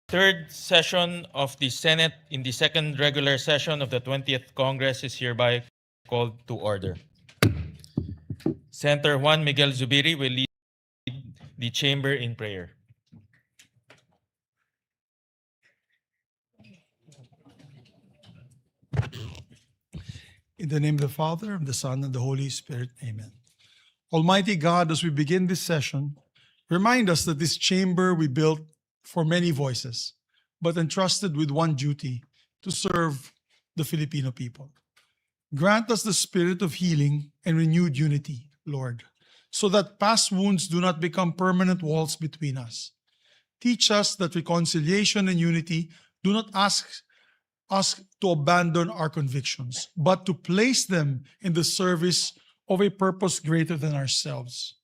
Third session of the Senate in the second regular session of the 20th Congress is hereby called to order. Senator Juan Miguel Zubiri will lead the chamber in prayer. In the name of the Father, of the Son, and the Holy Spirit. Amen. Almighty God, as we begin this session, remind us that this chamber we built for many voices, but entrusted with one duty, to serve the Filipino people. Grant us the spirit of healing and renewed unity, Lord, so that past wounds do not become permanent walls between us. Teach us that reconciliation and unity do not ask us to abandon our convictions, but to place them in the service of a purpose greater than ourselves.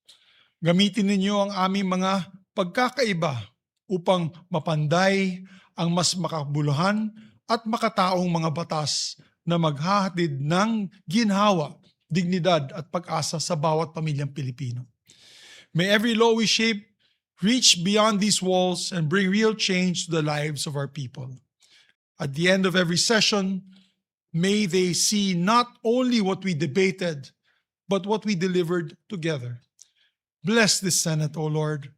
Gamitin ninyo ang aming mga pagkakaiba upang mapanday ang mas makabuluhan at makataong mga batas na maghahatid ng ginhawa, dignidad at pag-asa sa bawat pamilyang Pilipino. May every law we shape reach beyond these walls and bring real change to the lives of our people. At the end of every session, may they see not only what we debated, but what we delivered together. Bless this Senate, O Lord,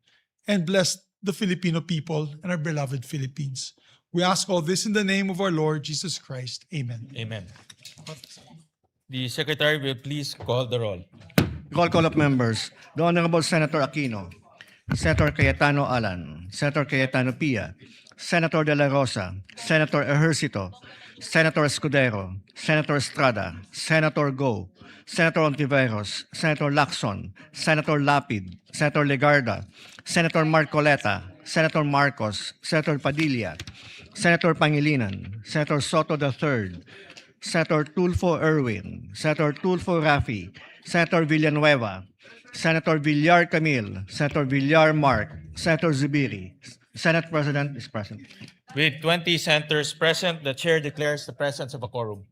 and bless the Filipino people and our beloved Philippines. We ask all this in the name of our Lord Jesus Christ. Amen. Amen. The Secretary will please call the roll. Roll call of members. The Honorable Senator Aquino, Senator Cayetano Alan, Senator Cayetano Pia, Senator De La Rosa, Senator Ejercito, Senator Escudero, Senator Estrada, Senator Go, Senator Ontiveros, Senator Lacson, Senator Lapid, Senator Legarda, Senator Marcoleta, Senator Marcos, Senator Padilla, Senator Pangilinan, Senator Soto III, Senator Tulfo Erwin, Senator Tulfo Rafi, Senator Villanueva, Senator Villar Camille, Senator Villar Mark, Senator Zubiri. Senate President is present. With 20 senators present, the chair declares the presence of a quorum.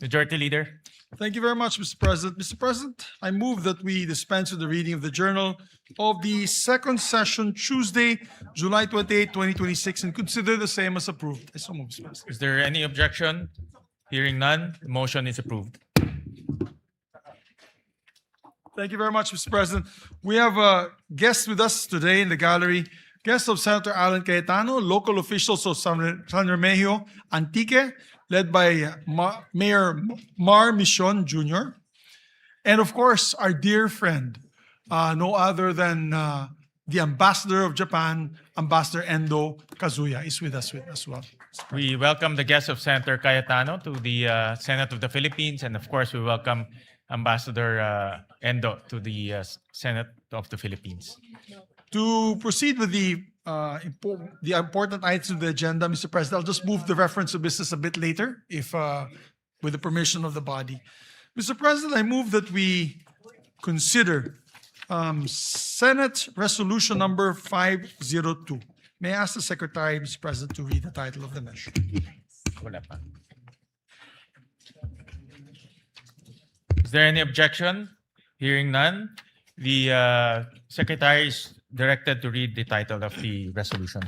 Majority Leader. Thank you very much, Mr. President. Mr. President, I move that we dispense with the reading of the journal of the second session, Tuesday, July 28, 2026, and consider the same as approved. I so move, Mr. President. Is there any objection? Hearing none, the motion is approved. Thank you very much, Mr. President. We have a guest with us today in the gallery. Guest of Senator Alan Cayetano, local officials of San Remigio, Antique, led by Mayor Mar Mission Jr. And of course, our dear friend, no other than the Ambassador of Japan, Ambassador Endo Kazuya, is with us as well. We welcome the guests of Senator Cayetano to the Senate of the Philippines, and of course, we welcome Ambassador Endo to the Senate of the Philippines. To proceed with the important items of the agenda, Mr. President, I'll just move the reference of business a bit later, if with the permission of the body. Mr. President, I move that we consider Senate Resolution number 502. May I ask the Secretary, Mr. President, to read the title of the measure? Wala pa. Is there any objection? Hearing none, the Secretary is directed to read the title of the resolution.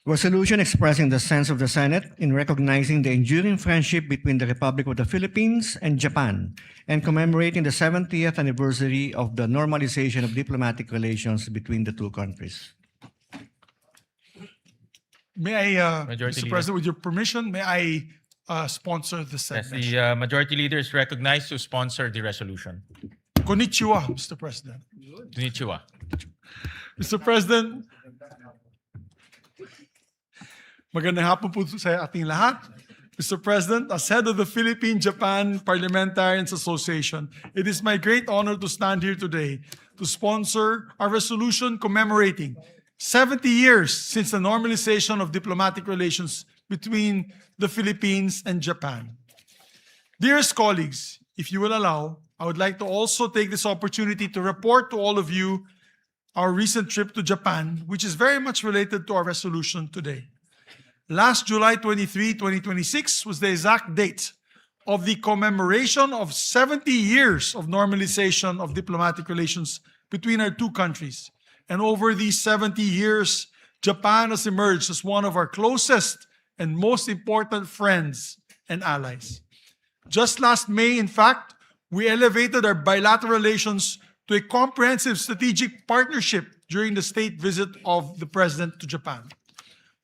Resolution expressing the sense of the Senate in recognizing the enduring friendship between the Republic of the Philippines and Japan and commemorating the 70th anniversary of the normalization of diplomatic relations between the two countries. May I, Majority Mr. Leader. President, with your permission, may I sponsor the Yes, Senate? the Majority Leader is recognized to sponsor the resolution. Konnichiwa, Mr. President. Konnichiwa. Mr. President, magandang hapon po sa ating lahat. Mr. President, as head of the Philippine-Japan Parliamentarians Association, it is my great honor to stand here today to sponsor our resolution commemorating 70 years since the normalization of diplomatic relations between the Philippines and Japan. Dearest colleagues, if you will allow, I would like to also take this opportunity to report to all of you our recent trip to Japan, which is very much related to our resolution today. Last July 23, 2026 was the exact date of the commemoration of 70 years of normalization of diplomatic relations between our two countries. And over these 70 years, Japan has emerged as one of our closest and most important friends and allies. Just last May, in fact, we elevated our bilateral relations to a comprehensive strategic partnership during the state visit of the President to Japan.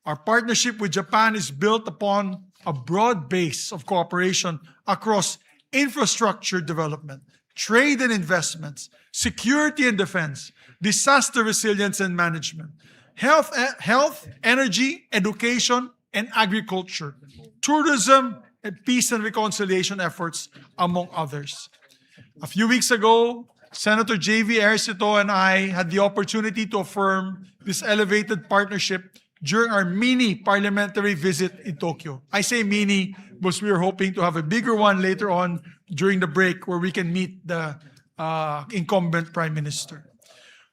Our partnership with Japan is built upon a broad base of cooperation across infrastructure development, trade and investments, security and defense, disaster resilience and management, health, energy, education, and agriculture, tourism, and peace and reconciliation efforts, among others. A few weeks ago, Senator J.V. Ejercito and I had the opportunity to affirm this elevated partnership during our mini parliamentary visit in Tokyo. I say mini because we are hoping to have a bigger one later on during the break where we can meet the incumbent Prime Minister.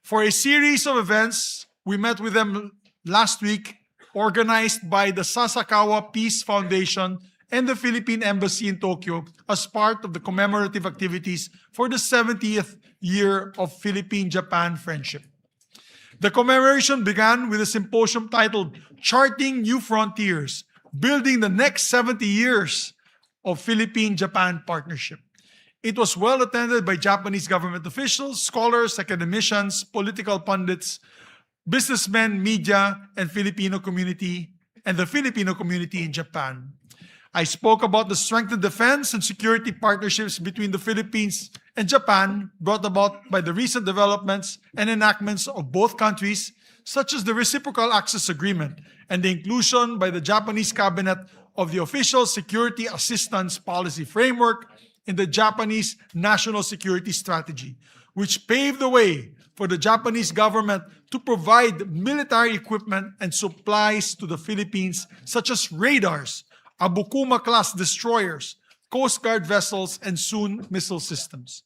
For a series of events, we met with them last week, organized by the Sasakawa Peace Foundation and the Philippine Embassy in Tokyo as part of the commemorative activities for the 70th year of Philippine-Japan friendship. The commemoration began with a symposium titled Charting New Frontiers, Building the Next 70 Years of Philippine-Japan Partnership. It was well attended by Japanese government officials, scholars, academicians, political pundits, businessmen, media, and the Filipino community in Japan. I spoke about the strengthened defense and security partnerships between the Philippines and Japan brought about by the recent developments and enactments of both countries, such as the Reciprocal Access Agreement and the inclusion by the Japanese cabinet of the Official Security Assistance Policy Framework in the Japanese National Security Strategy, which paved the way for the Japanese government to provide military equipment and supplies to the Philippines, such as radars, Abukuma-class destroyers, Coast Guard vessels, and soon missile systems.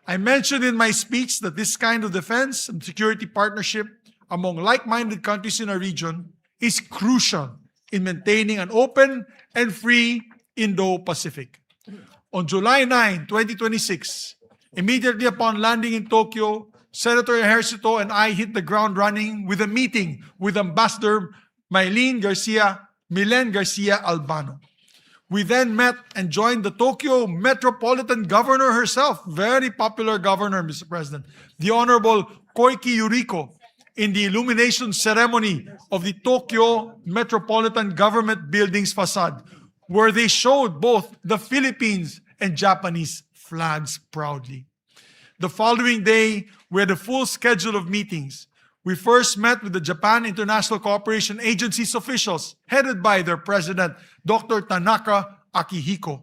I mentioned in my speech that this kind of defense and security partnership among like-minded countries in our region is crucial in maintaining an open and free Indo-Pacific. On July 9, 2026, immediately upon landing in Tokyo, Senator Ejercito and I hit the ground running with a meeting with Ambassador Milen Garcia Albano. We then met and joined the Tokyo Metropolitan Governor herself, very popular governor, Mr. President, the Honorable Koike Yuriko, in the illumination ceremony of the Tokyo Metropolitan Government Building's facade, where they showed both the Philippines and Japanese flags proudly. The following day, we had a full schedule of meetings. We first met with the Japan International Cooperation Agency's officials, headed by their president, Dr. Tanaka Akihiko.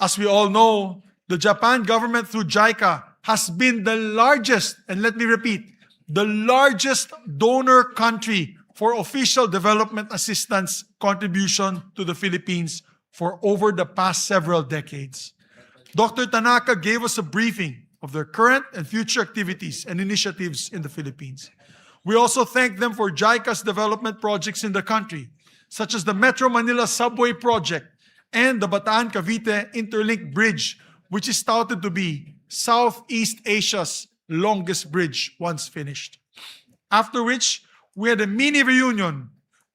As we all know, the Japan government through JICA has been the largest, and let me repeat, the largest donor country for official development assistance contribution to the Philippines for over the past several decades. Dr. Tanaka gave us a briefing of their current and future activities and initiatives in the Philippines. We also thank them for JICA's development projects in the country, such as the Metro Manila Subway Project and the Bataan-Cavite Interlink Bridge, which is touted to be Southeast Asia's longest bridge once finished. After which, we had a mini reunion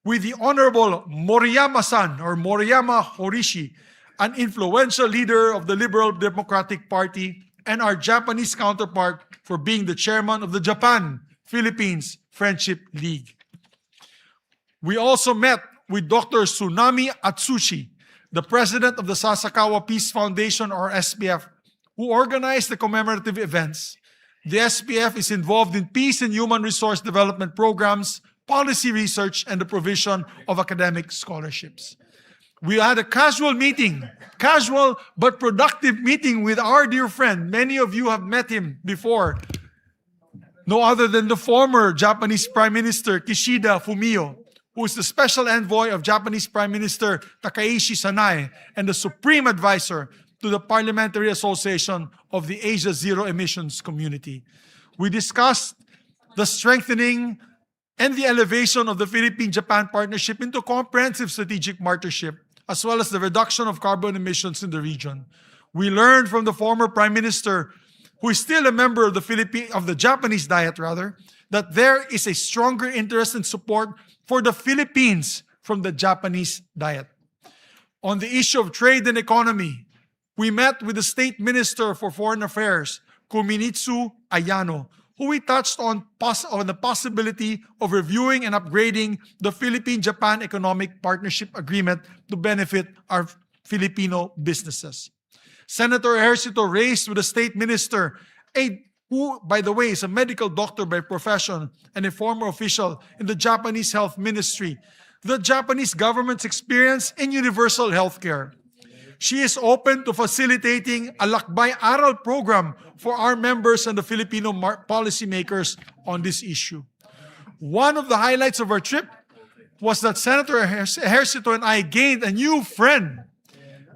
with the Honorable Moriyama-san, or Moriyama Horishi, an influential leader of the Liberal Democratic Party and our Japanese counterpart for being the chairman of the Japan-Philippines Friendship League. We also met with Dr. Tsunami Atsushi, the president of the Sasakawa Peace Foundation, or SPF, who organized the commemorative events. The SPF is involved in peace and human resource development programs, policy research, and the provision of academic scholarships. We had a casual but productive meeting with our dear friend. Many of you have met him before. No other than the former Japanese Prime Minister Kishida Fumio, who is the special envoy of Japanese Prime Minister Takaishi Sanae and the supreme advisor to the Parliamentary Association of the Asia Zero Emissions Community. We discussed the strengthening and the elevation of the Philippine-Japan partnership into comprehensive strategic partnership, as well as the reduction of carbon emissions in the region. We learned from the former Prime Minister who is still a member of the Japanese Diet, that there is a stronger interest and support for the Philippines from the Japanese Diet. On the issue of trade and economy, we met with the State Minister for Foreign Affairs, Kuminitsu Ayano, who we touched on the possibility of reviewing and upgrading the Philippine-Japan Economic Partnership Agreement to benefit our Filipino businesses. Senator Ejercito raised with the State Minister, who, by the way, is a medical doctor by profession and a former official in the Japanese Health Ministry, the Japanese government's experience in universal healthcare. She is open to facilitating a Lakbay Aral program for our members and the Filipino policymakers on this issue. One of the highlights of our trip was that Senator Ejercito and I gained a new friend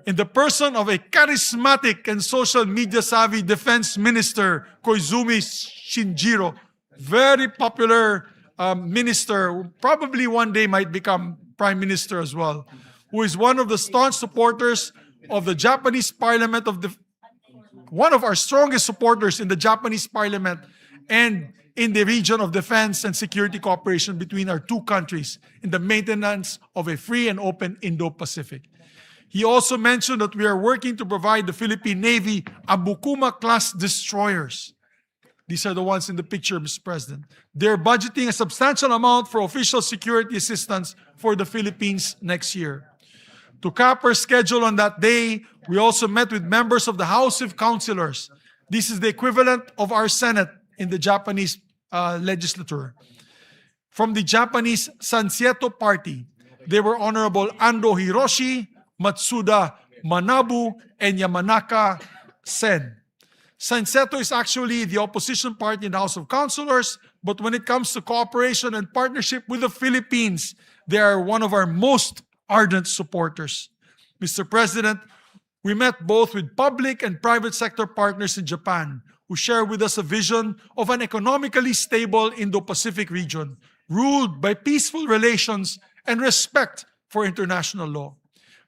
in the person of a charismatic and social media savvy Defense Minister, Koizumi Shinjiro. Very popular minister, who probably one day might become Prime Minister as well, who is one of the staunch supporters of the Japanese Parliament, one of our strongest supporters in the Japanese Parliament and in the region of defense and security cooperation between our two countries in the maintenance of a free and open Indo-Pacific. He also mentioned that we are working to provide the Philippine Navy Abukuma-class destroyers. These are the ones in the picture, Mr. President. They're budgeting a substantial amount for official security assistance for the Philippines next year. To cap our schedule on that day, we also met with members of the House of Councilors. This is the equivalent of our Senate in the Japanese legislature. From the Japanese Sansieto Party, they were Honorable Ando Hiroshi, Matsuda Manabu, and Yamanaka Sen. Sansieto is actually the opposition party in the House of Councilors, but when it comes to cooperation and partnership with the Philippines, they are one of our most ardent supporters. Mr. President, we met both with public and private sector partners in Japan who share with us a vision of an economically stable Indo-Pacific region ruled by peaceful relations and respect for international law.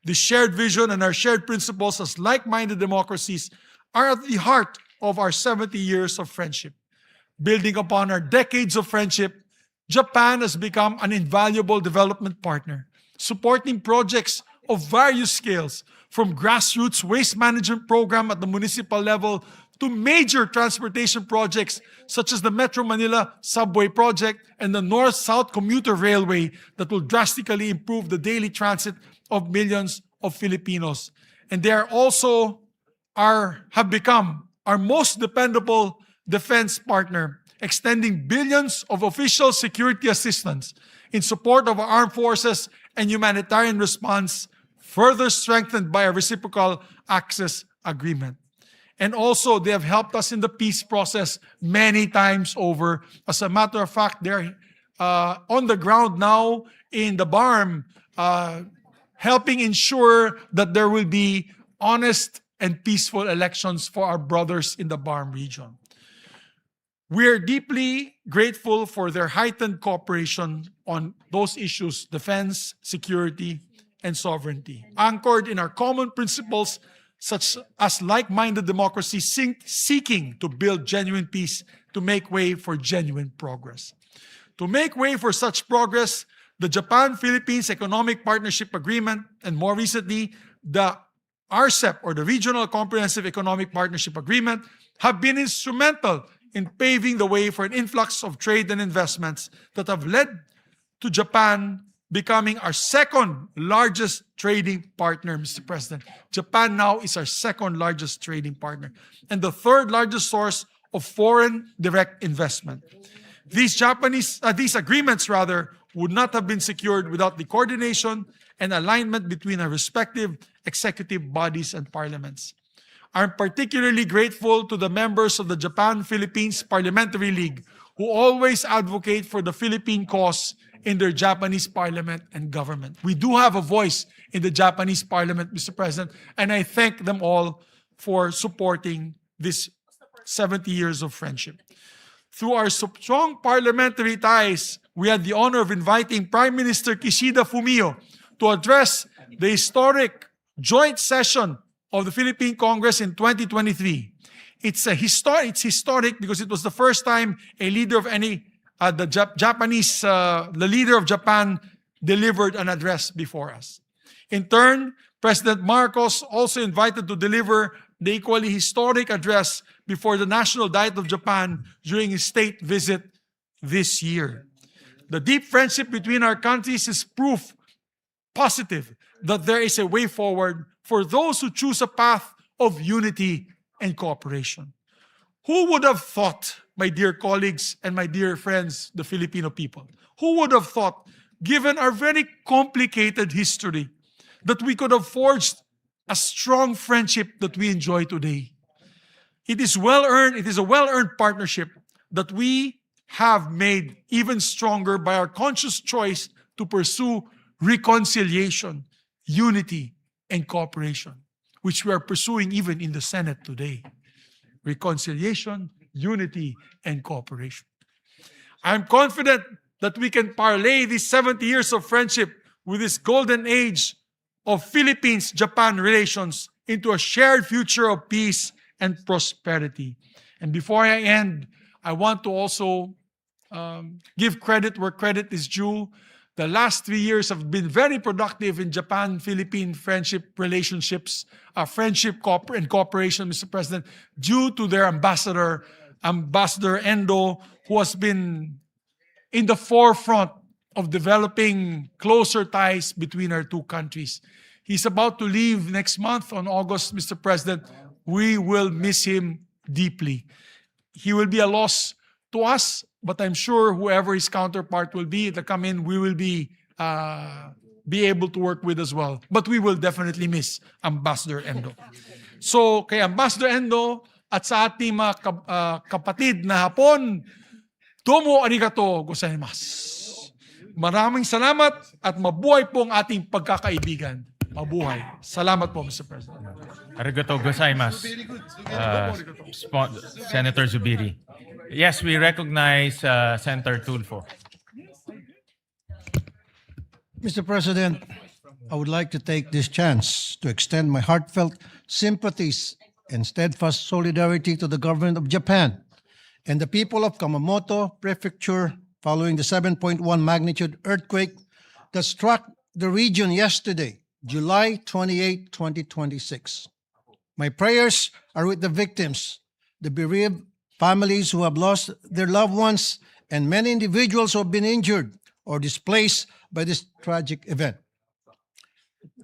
This shared vision and our shared principles as like-minded democracies are at the heart of our 70 years of friendship. Building upon our decades of friendship, Japan has become an invaluable development partner, supporting projects of various scales, from grassroots waste management program at the municipal level to major transportation projects such as the Metro Manila Subway Project and the North-South Commuter Railway that will drastically improve the daily transit of millions of Filipinos. And they are also have become our most dependable defense partner, extending billions of official security assistance in support of our armed forces and humanitarian response, further strengthened by a reciprocal access agreement. And also, they have helped us in the peace process many times over. As a matter of fact, they're on the ground now in the BARM, helping ensure that there will be honest and peaceful elections for our brothers in the BARM region. We are deeply grateful for their heightened cooperation on those issues, defense, security, and sovereignty, anchored in our common principles such as like-minded democracy seeking to build genuine peace to make way for genuine progress. To make way for such progress, the Japan-Philippines Economic Partnership Agreement, and more recently, the RCEP, or the Regional Comprehensive Economic Partnership Agreement, have been instrumental in paving the way for an influx of trade and investments that have led to Japan becoming our second largest trading partner, Mr. President. Japan now is our second largest trading partner and the third largest source of foreign direct investment. These agreements would not have been secured without the coordination and alignment between our respective executive bodies and parliaments. I'm particularly grateful to the members of the Japan-Philippines Parliamentary League who always advocate for the Philippine cause in their Japanese parliament and government. We do have a voice in the Japanese parliament, Mr. President, and I thank them all for supporting this 70 years of friendship. Through our strong parliamentary ties, we had the honor of inviting Prime Minister Kishida Fumio to address the historic joint session of the Philippine Congress in 2023. It's historic because it was the first time a leader of the leader of Japan delivered an address before us. In turn, President Marcos also invited to deliver the equally historic address before the National Diet of Japan during his state visit this year. The deep friendship between our countries is proof positive that there is a way forward for those who choose a path of unity and cooperation. Who would have thought, my dear colleagues and my dear friends, the Filipino people, who would have thought, given our very complicated history, that we could have forged a strong friendship that we enjoy today? It is well-earned, it is a well-earned partnership that we have made even stronger by our conscious choice to pursue reconciliation, unity, and cooperation, which we are pursuing even in the Senate today. Reconciliation, unity, and cooperation. I'm confident that we can parlay these 70 years of friendship with this golden age of Philippines-Japan relations into a shared future of peace and prosperity. And before I end, I want to also give credit where credit is due. The last 3 years have been very productive in Japan-Philippine friendship relationships, friendship and cooperation, Mr. President, due to their ambassador, Ambassador Endo, who has been in the forefront of developing closer ties between our two countries. He's about to leave next month on August, Mr. President. We will miss him deeply. He will be a loss to us, but I'm sure whoever his counterpart will be to come in, we will be able to work with as well. But we will definitely miss Ambassador Endo. So kay Ambassador Endo at sa ating mga kapatid na Hapon, domo arigato gozaimasu. Maraming salamat at mabuhay po ang ating pagkakaibigan. Mabuhay. Salamat po, Mr. President. Arigato gozaimasu, Senator Zubiri. Yes, we recognize Senator Tulfo. Mr. President, I would like to take this chance to extend my heartfelt sympathies and steadfast solidarity to the government of Japan and the people of Kumamoto Prefecture following the 7.1 magnitude earthquake that struck the region yesterday, July 28, 2026. My prayers are with the victims, the bereaved families who have lost their loved ones, and many individuals who have been injured or displaced by this tragic event.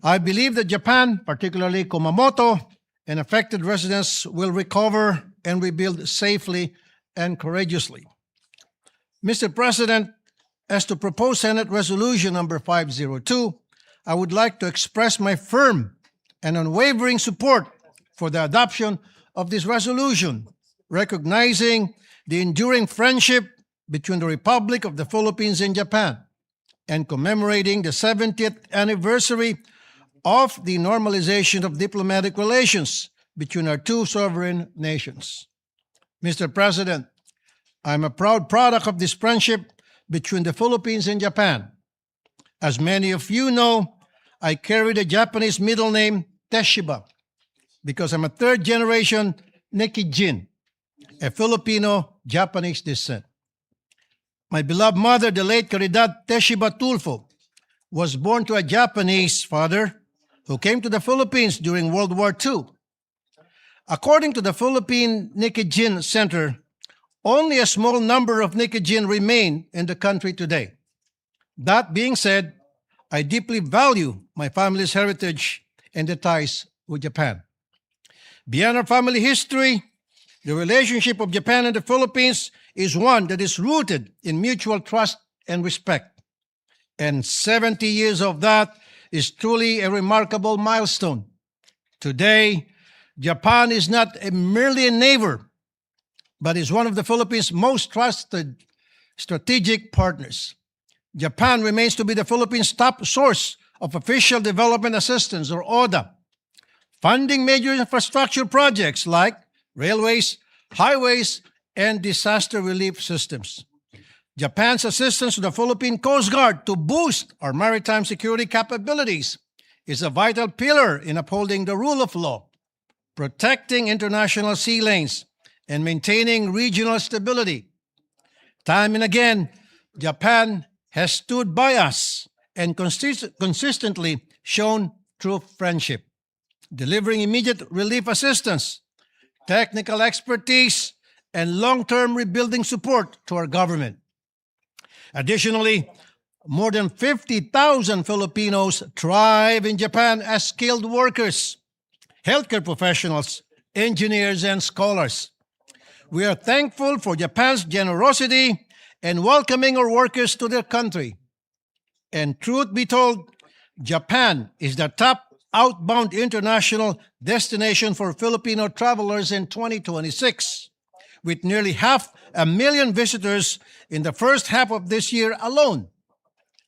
I believe that Japan, particularly Kumamoto, and affected residents will recover and rebuild safely and courageously. Mr. President, as to proposed Senate Resolution number 502, I would like to express my firm and unwavering support for the adoption of this resolution, recognizing the enduring friendship between the Republic of the Philippines and Japan, and commemorating the 70th anniversary of the normalization of diplomatic relations between our two sovereign nations. Mr. President, I'm a proud product of this friendship between the Philippines and Japan. As many of you know, I carry the Japanese middle name Teshiba because I'm a third-generation Nekijin, a Filipino-Japanese descent. My beloved mother, the late Caridad Teshiba Tulfo, was born to a Japanese father who came to the Philippines during World War II. According to the Philippine Nikijin Center, only a small number of Nikijin remain in the country today. That being said, I deeply value my family's heritage and the ties with Japan. Beyond our family history, the relationship of Japan and the Philippines is one that is rooted in mutual trust and respect. And 70 years of that is truly a remarkable milestone. Today, Japan is not merely a neighbor, but is one of the Philippines' most trusted strategic partners. Japan remains to be the Philippines' top source of official development assistance, or ODA, funding major infrastructure projects like railways, highways, and disaster relief systems. Japan's assistance to the Philippine Coast Guard to boost our maritime security capabilities is a vital pillar in upholding the rule of law. protecting international sea lanes, and maintaining regional stability. Time and again, Japan has stood by us and consistently shown true friendship, delivering immediate relief assistance, technical expertise, and long-term rebuilding support to our government. Additionally, more than 50,000 Filipinos thrive in Japan as skilled workers, healthcare professionals, engineers, and scholars. We are thankful for Japan's generosity and welcoming our workers to their country. And truth be told, Japan is the top outbound international destination for Filipino travelers in 2026, with nearly 500,000 visitors in the first half of this year alone.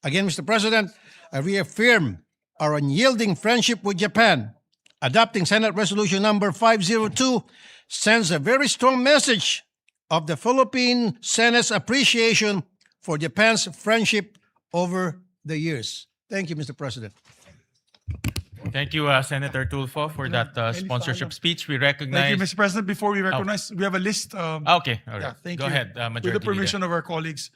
Again, Mr. President, I reaffirm our unyielding friendship with Japan. Adopting Senate Resolution number 502 sends a very strong message of the Philippine Senate's appreciation for Japan's friendship over the years. Thank you, Mr. President. Thank you, Senator Tulfo, for that sponsorship speech. We recognize. Thank you, Mr. President. Before we recognize, we have a list. Okay, all right. Yeah, thank Go you. ahead, With Majority the permission of our colleagues.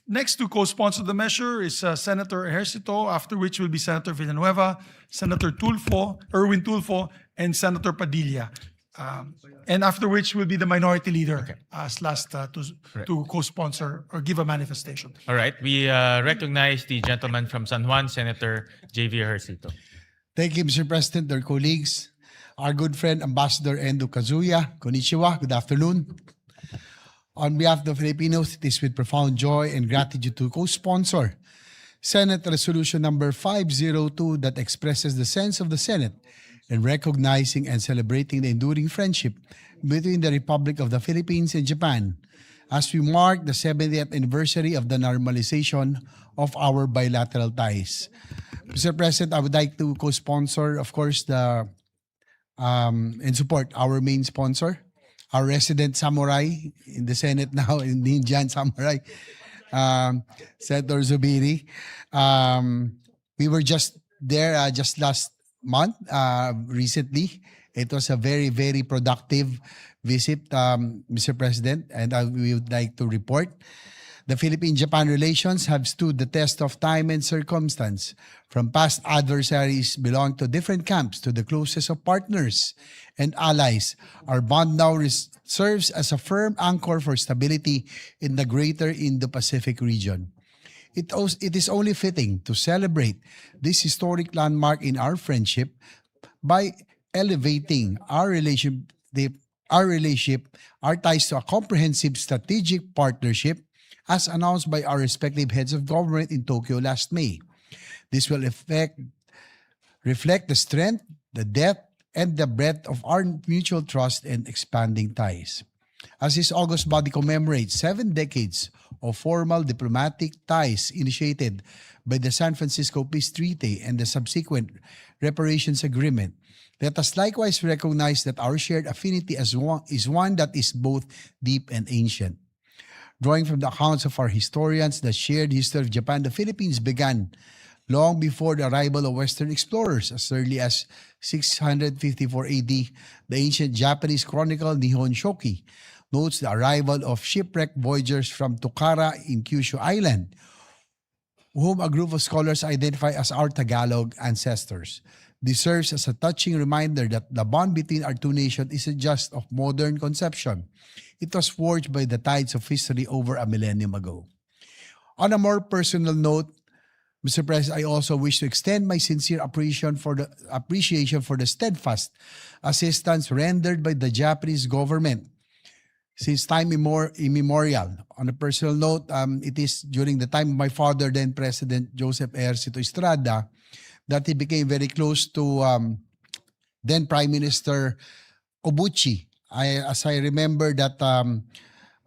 Next to co-sponsor the measure is Senator Ejercito, after which will be Senator Villanueva, Senator Tulfo, Erwin Tulfo, and Senator Padilla. And after which will be the minority leader as last to co-sponsor or give a manifestation. All right. We recognize the gentleman from San Juan, Senator J.V. Ejercito. Thank you, Mr. President, our colleagues, our good friend, Ambassador Endo Kazuya. Konnichiwa, good afternoon. On behalf of the Filipinos, it is with profound joy and gratitude to co-sponsor Senate Resolution number 502 that expresses the sense of the Senate in recognizing and celebrating the enduring friendship between the Republic of the Philippines and Japan as we mark the 70th anniversary of the normalization of our bilateral ties. Mr. President, I would like to co-sponsor, of course, and support our main sponsor, our resident samurai in the Senate now, in the Indian samurai, Senator Zubiri. We were just there just last month, recently. It was a very, very productive visit, Mr. President, and we would like to report. The Philippine-Japan relations have stood the test of time and circumstance. From past adversaries belong to different camps to the closest of partners and allies. Our bond now serves as a firm anchor for stability in the greater Indo-Pacific region. It is only fitting to celebrate this historic landmark in our friendship by elevating our relationship, our ties to a comprehensive strategic partnership as announced by our respective heads of government in Tokyo last May. This will reflect the strength, the depth, and the breadth of our mutual trust and expanding ties. As this August body commemorates 7 decades of formal diplomatic ties initiated by the San Francisco Peace Treaty and the subsequent reparations agreement, let us likewise recognize that our shared affinity is one that is both deep and ancient. Drawing from the accounts of our historians, the shared history of Japan, the Philippines began long before the arrival of Western explorers. As early as 654 AD, the ancient Japanese chronicle Nihon Shoki notes the arrival of shipwrecked voyagers from Tokara in Kyushu Island, whom a group of scholars identify as our Tagalog ancestors. This serves as a touching reminder that the bond between our two nations isn't just of modern conception. It was forged by the tides of history over a millennium ago. On a more personal note, Mr. President, I also wish to extend my sincere appreciation for the steadfast assistance rendered by the Japanese government since time immemorial. On a personal note, it is during the time of my father, then President Joseph Ejercito Estrada, that he became very close to then Prime Minister Obuchi. As I remember that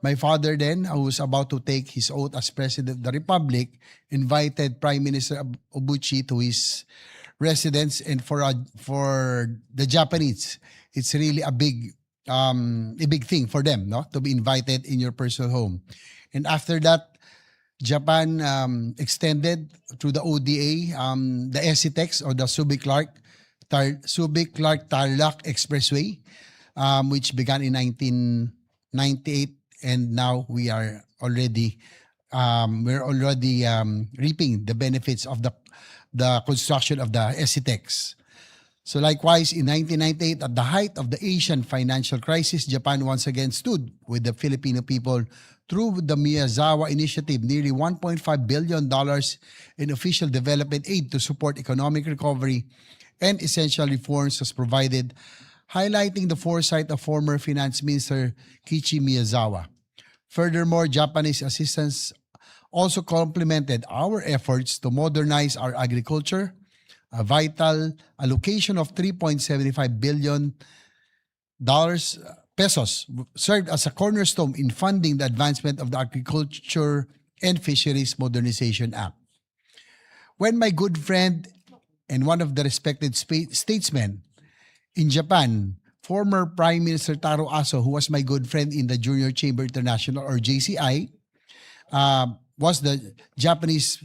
my father then, who was about to take his oath as President of the Republic, invited Prime Minister Obuchi to his residence, and for the Japanese, it's really a big thing for them, no, to be invited in your personal home. And after that, Japan extended through the ODA, the ECITEX or the Subic-Clark Subic-Clark-Tarlac Expressway, which began in 1998, and now we're already reaping the benefits of the construction of the SCTEX. So likewise, in 1998, at the height of the Asian financial crisis, Japan once again stood with the Filipino people through the Miyazawa Initiative, nearly $1.5 billion in official development aid to support economic recovery and essential reforms was provided, highlighting the foresight of former Finance Minister Kiichi Miyazawa. Furthermore, Japanese assistance also complemented our efforts to modernize our agriculture. A vital allocation of $3.75 billion pesos served as a cornerstone in funding the advancement of the Agriculture and Fisheries Modernization Act. When my good friend and one of the respected statesmen in Japan, former Prime Minister Taro Aso, who was my good friend in the Junior Chamber International or JCI, was the Japanese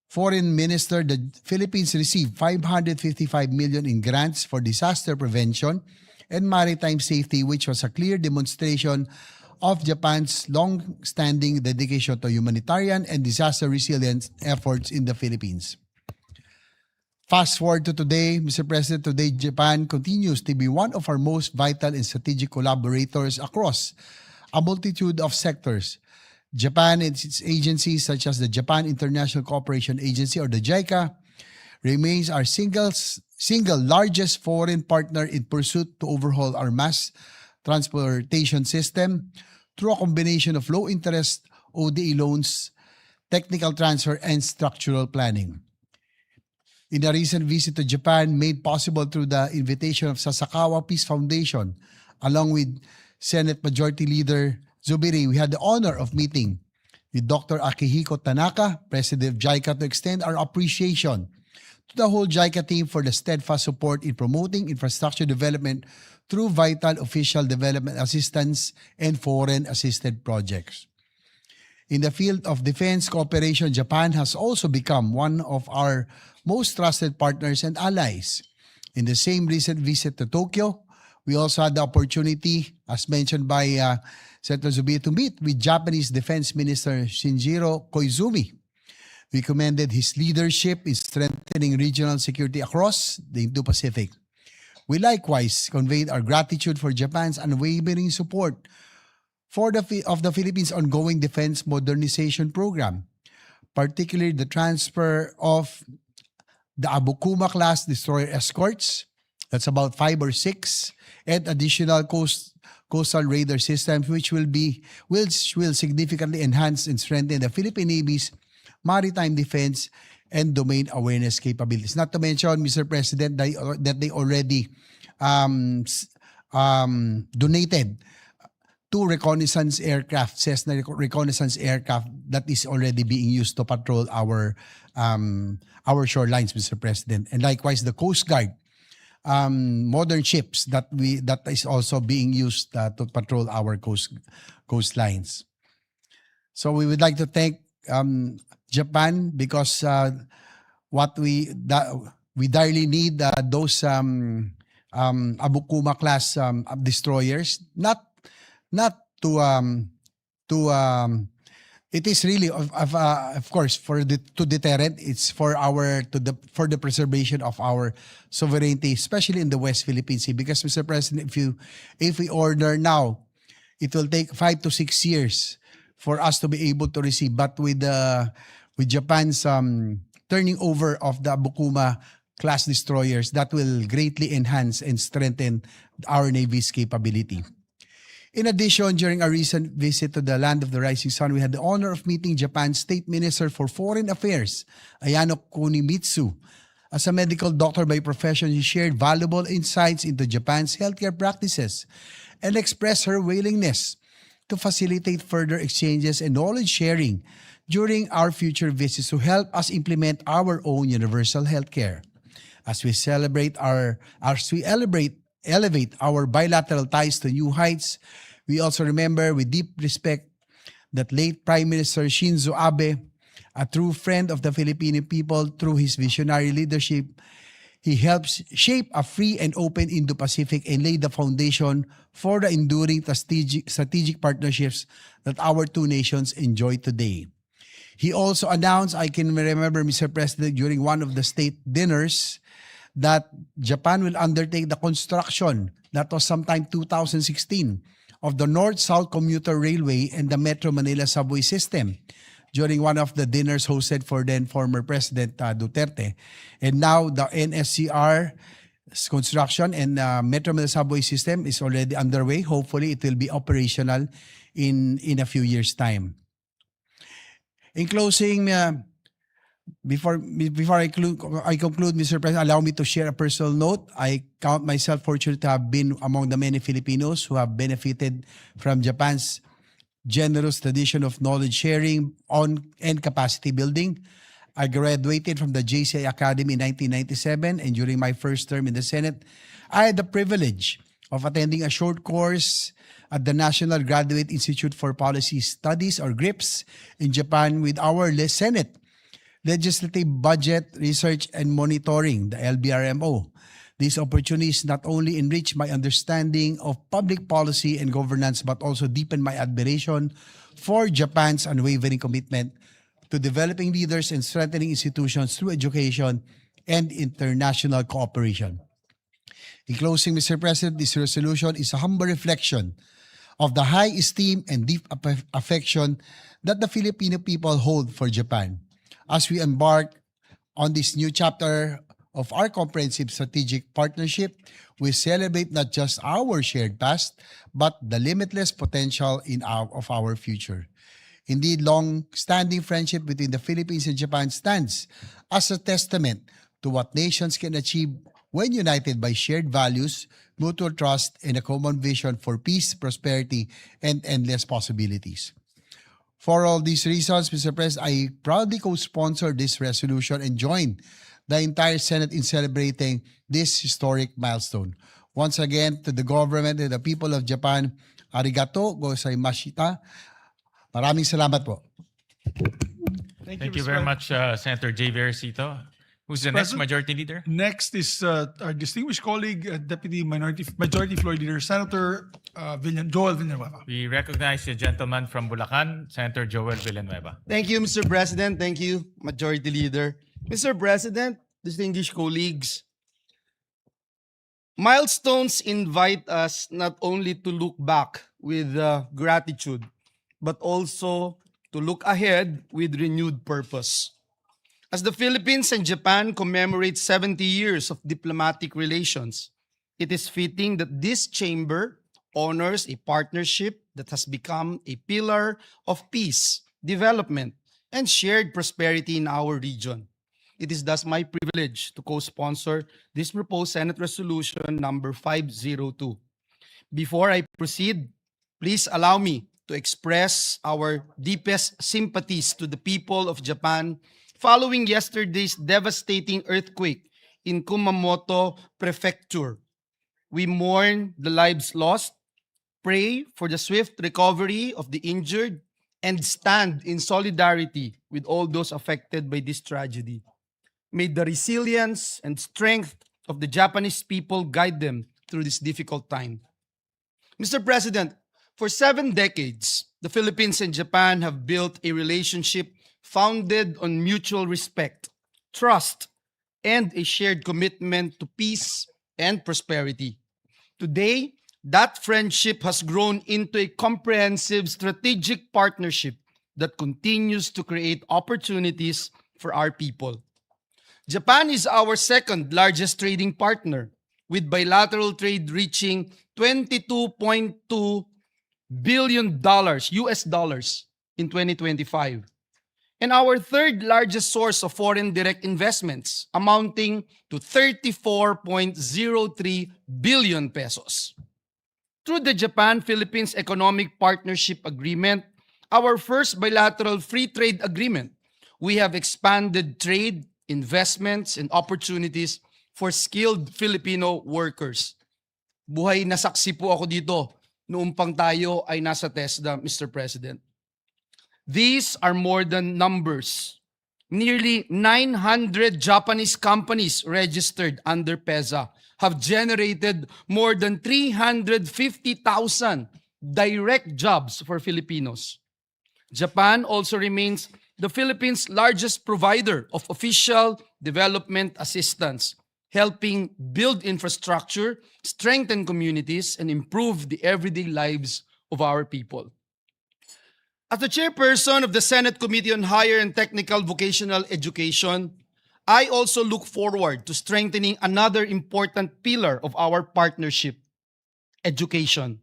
Foreign Minister, the Philippines received $555 million in grants for disaster prevention and maritime safety, which was a clear demonstration of Japan's long-standing dedication to humanitarian and disaster resilience efforts in the Philippines. Fast forward to today, Mr. President, today Japan continues to be one of our most vital and strategic collaborators across a multitude of sectors. Japan and its agencies such as the Japan International Cooperation Agency or the JICA remains our single largest foreign partner in pursuit to overhaul our mass transportation system through a combination of low-interest ODA loans, technical transfer, and structural planning. In a recent visit to Japan made possible through the invitation of Sasakawa Peace Foundation, along with Senate Majority Leader Zubiri, we had the honor of meeting with Dr. Akihiko Tanaka, President of JICA, to extend our appreciation to the whole JICA team for the steadfast support in promoting infrastructure development through vital official development assistance and foreign assisted projects. In the field of defense cooperation, Japan has also become one of our most trusted partners and allies. In the same recent visit to Tokyo, we also had the opportunity, as mentioned by Senator Zubiri, to meet with Japanese Defense Minister Shinjiro Koizumi. We commended his leadership in strengthening regional security across the Indo-Pacific. We likewise conveyed our gratitude for Japan's unwavering support of the Philippines' ongoing defense modernization program, particularly the transfer of the Abukuma-class destroyer escorts, that's about 5 or 6, and additional coastal radar systems, which will significantly enhance and strengthen the Philippine Navy's maritime defense and domain awareness capabilities. Not to mention, Mr. President, that they already donated 2 reconnaissance aircraft, Cessna reconnaissance aircraft that is already being used to patrol our shorelines, Mr. President. And likewise, the Coast Guard modern ships that is also being used to patrol our coastlines. So we would like to thank Japan because what we direly need those Abukuma class destroyers, not to it is really of course to deterrent. It's for the preservation of our sovereignty, especially in the West Philippine Sea. Because, Mr. President, if we order now, it will take 5 to 6 years for us to be able to receive. But with Japan's turning over of the Abukuma class destroyers, that will greatly enhance and strengthen our Navy's capability. In addition, during our recent visit to the land of the rising sun, we had the honor of meeting Japan's State Minister for Foreign Affairs, Ayano Kunimitsu. As a medical doctor by profession, he shared valuable insights into Japan's healthcare practices and expressed her willingness to facilitate further exchanges and knowledge sharing during our future visits to help us implement our own universal healthcare. As we elevate our bilateral ties to new heights, we also remember with deep respect that late Prime Minister Shinzo Abe, a true friend of the Filipino people through his visionary leadership, He helps shape a free and open Indo-Pacific and lay the foundation for the enduring strategic partnerships that our two nations enjoy today. He also announced, I can remember, Mr. President, during one of the state dinners, that Japan will undertake the construction, that was sometime 2016, of the North-South Commuter Railway and the Metro Manila subway system during one of the dinners hosted for then former President Duterte. And now the NSCR construction and Metro Manila subway system is already underway. Hopefully, it will be operational in a few years' time. In closing, before I conclude, Mr. President, allow me to share a personal note. I count myself fortunate to have been among the many Filipinos who have benefited from Japan's generous tradition of knowledge sharing and capacity building. I graduated from the JCI Academy in 1997, and during my first term in the Senate, I had the privilege of attending a short course at the National Graduate Institute for Policy Studies, or GRIPS, in Japan with our Senate Legislative Budget Research and Monitoring, the LBRMO. These opportunities not only enrich my understanding of public policy and governance, but also deepen my admiration for Japan's unwavering commitment to developing leaders and strengthening institutions through education and international cooperation. In closing, Mr. President, this resolution is a humble reflection of the high esteem and deep affection that the Filipino people hold for Japan. As we embark on this new chapter of our comprehensive strategic partnership, we celebrate not just our shared past, but the limitless potential of our future. Indeed, long-standing friendship between the Philippines and Japan stands as a testament to what nations can achieve when united by shared values, mutual trust, and a common vision for peace, prosperity, and endless possibilities. For all these reasons, Mr. President, I proudly co-sponsor this resolution and join the entire Senate in celebrating this historic milestone. Once again, to the government and the people of Japan, arigato gozaimashita. Maraming salamat po. Thank you very much, Senator J. Vercito. Who's the next President? majority leader? Next is our distinguished colleague, Deputy Majority Floor Leader, Senator Joel Villanueva. We recognize the gentleman from Bulacan, Senator Joel Villanueva. Thank you, Mr. President. Thank you, Majority Leader. Mr. President, distinguished colleagues, milestones invite us not only to look back with gratitude, but also to look ahead with renewed purpose. As the Philippines and Japan commemorate 70 years of diplomatic relations, it is fitting that this chamber honors a partnership that has become a pillar of peace, development, and shared prosperity in our region. It is thus my privilege to co-sponsor this proposed Senate Resolution number 502. Before I proceed, please allow me to express our deepest sympathies to the people of Japan following yesterday's devastating earthquake in Kumamoto Prefecture. We mourn the lives lost, pray for the swift recovery of the injured, and stand in solidarity with all those affected by this tragedy. May the resilience and strength of the Japanese people guide them through this difficult time. Mr. President, for 7 decades, the Philippines and Japan have built a relationship founded on mutual respect, trust, and a shared commitment to peace and prosperity. Today, that friendship has grown into a comprehensive strategic partnership that continues to create opportunities for our people. Japan is our second largest trading partner, with bilateral trade reaching $22.2 billion US dollars in 2025. And our third largest source of foreign direct investments, amounting to 34.03 billion pesos. Through the Japan-Philippines Economic Partnership Agreement, our first bilateral free trade agreement, we have expanded trade, investments, and opportunities for skilled Filipino workers. Buhay na saksi po ako dito noong pang tayo ay nasa TESDA, Mr. President. These are more than numbers. nearly 900 Japanese companies registered under PEZA have generated more than 350,000 direct jobs for Filipinos. Japan also remains the Philippines' largest provider of official development assistance, helping build infrastructure, strengthen communities, and improve the everyday lives of our people. As the chairperson of the Senate Committee on Higher and Technical Vocational Education, I also look forward to strengthening another important pillar of our partnership, education.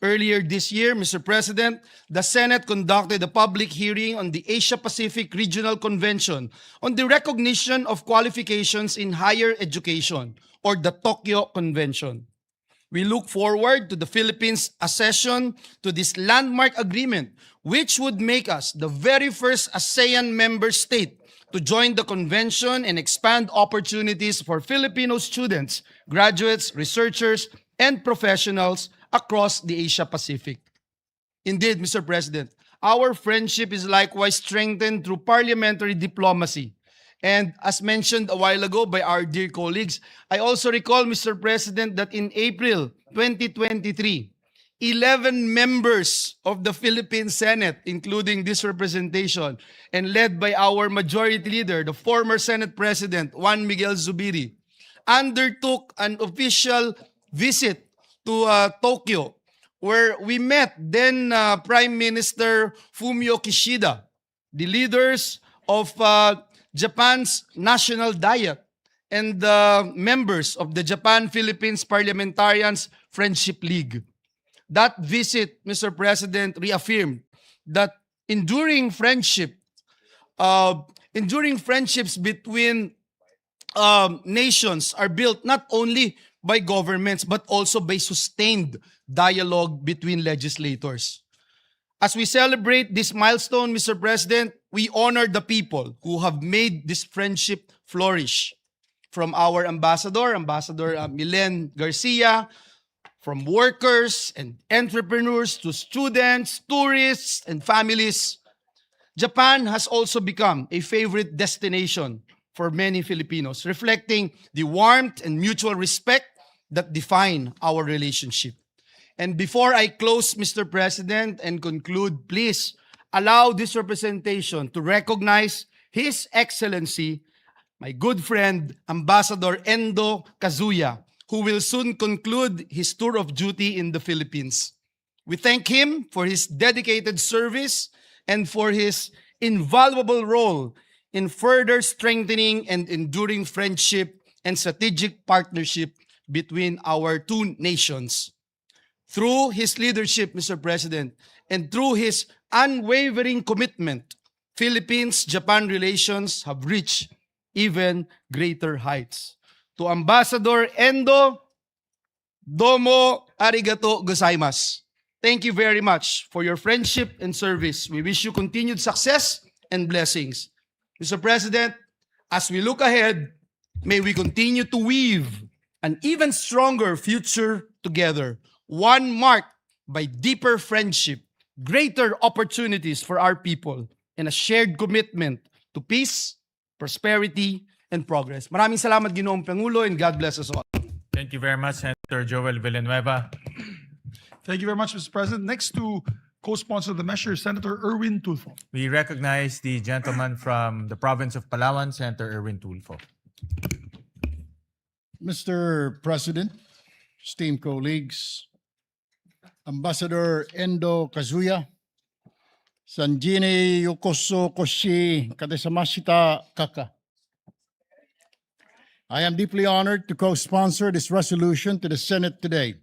Earlier this year, Mr. President, the Senate conducted a public hearing on the Asia-Pacific Regional Convention on the recognition of qualifications in higher education, or the Tokyo Convention. We look forward to the Philippines' accession to this landmark agreement, which would make us the very first ASEAN member state to join the convention and expand opportunities for Filipino students, graduates, researchers, and professionals across the Asia-Pacific. Indeed, Mr. President, our friendship is likewise strengthened through parliamentary diplomacy. And as mentioned a while ago by our dear colleagues, I also recall, Mr. President, that in April 2023, 11 members of the Philippine Senate, including this representation, and led by our majority leader, the former Senate President, Juan Miguel Zubiri, undertook an official visit to Tokyo, where we met then Prime Minister Fumio Kishida, the leaders of Japan's National Diet, and the members of the Japan-Philippines Parliamentarians Friendship League. That visit, Mr. President, reaffirmed that enduring friendships between nations are built not only by governments but also by sustained dialogue between legislators. As we celebrate this milestone, Mr. President, we honor the people who have made this friendship flourish. From our Ambassador Milen Garcia, from workers and entrepreneurs to students, tourists, and families, Japan has also become a favorite destination for many Filipinos, reflecting the warmth and mutual respect that define our relationship. And before I close, Mr. President, and conclude, please allow this representation to recognize His Excellency, my good friend, Ambassador Endo Kazuya, who will soon conclude his tour of duty in the Philippines. We thank him for his dedicated service and for his invaluable role in further strengthening and enduring friendship and strategic partnership between our two nations. Through his leadership, Mr. President, and through his unwavering commitment, Philippines-Japan relations have reached even greater heights. To Ambassador Endo, domo arigato gozaimasu. Thank you very much for your friendship and service. We wish you continued success and blessings. Mr. President, as we look ahead, may we continue to weave an even stronger future together, one marked by deeper friendship, greater opportunities for our people, and a shared commitment to peace, prosperity, and progress. Maraming salamat, Ginoong Pangulo, and God bless us all. Thank you very much, Senator Joel Villanueva. Thank you very much, Mr. President. Next to co-sponsor the measure, Senator Erwin Tulfo. We recognize the gentleman from the province of Palawan, Senator Erwin Tulfo. Mr. President, esteemed colleagues, Ambassador Endo Kazuya, Sanjini Yokoso Koshi Kadesamashita Kaka. I am deeply honored to co-sponsor this resolution to the Senate today.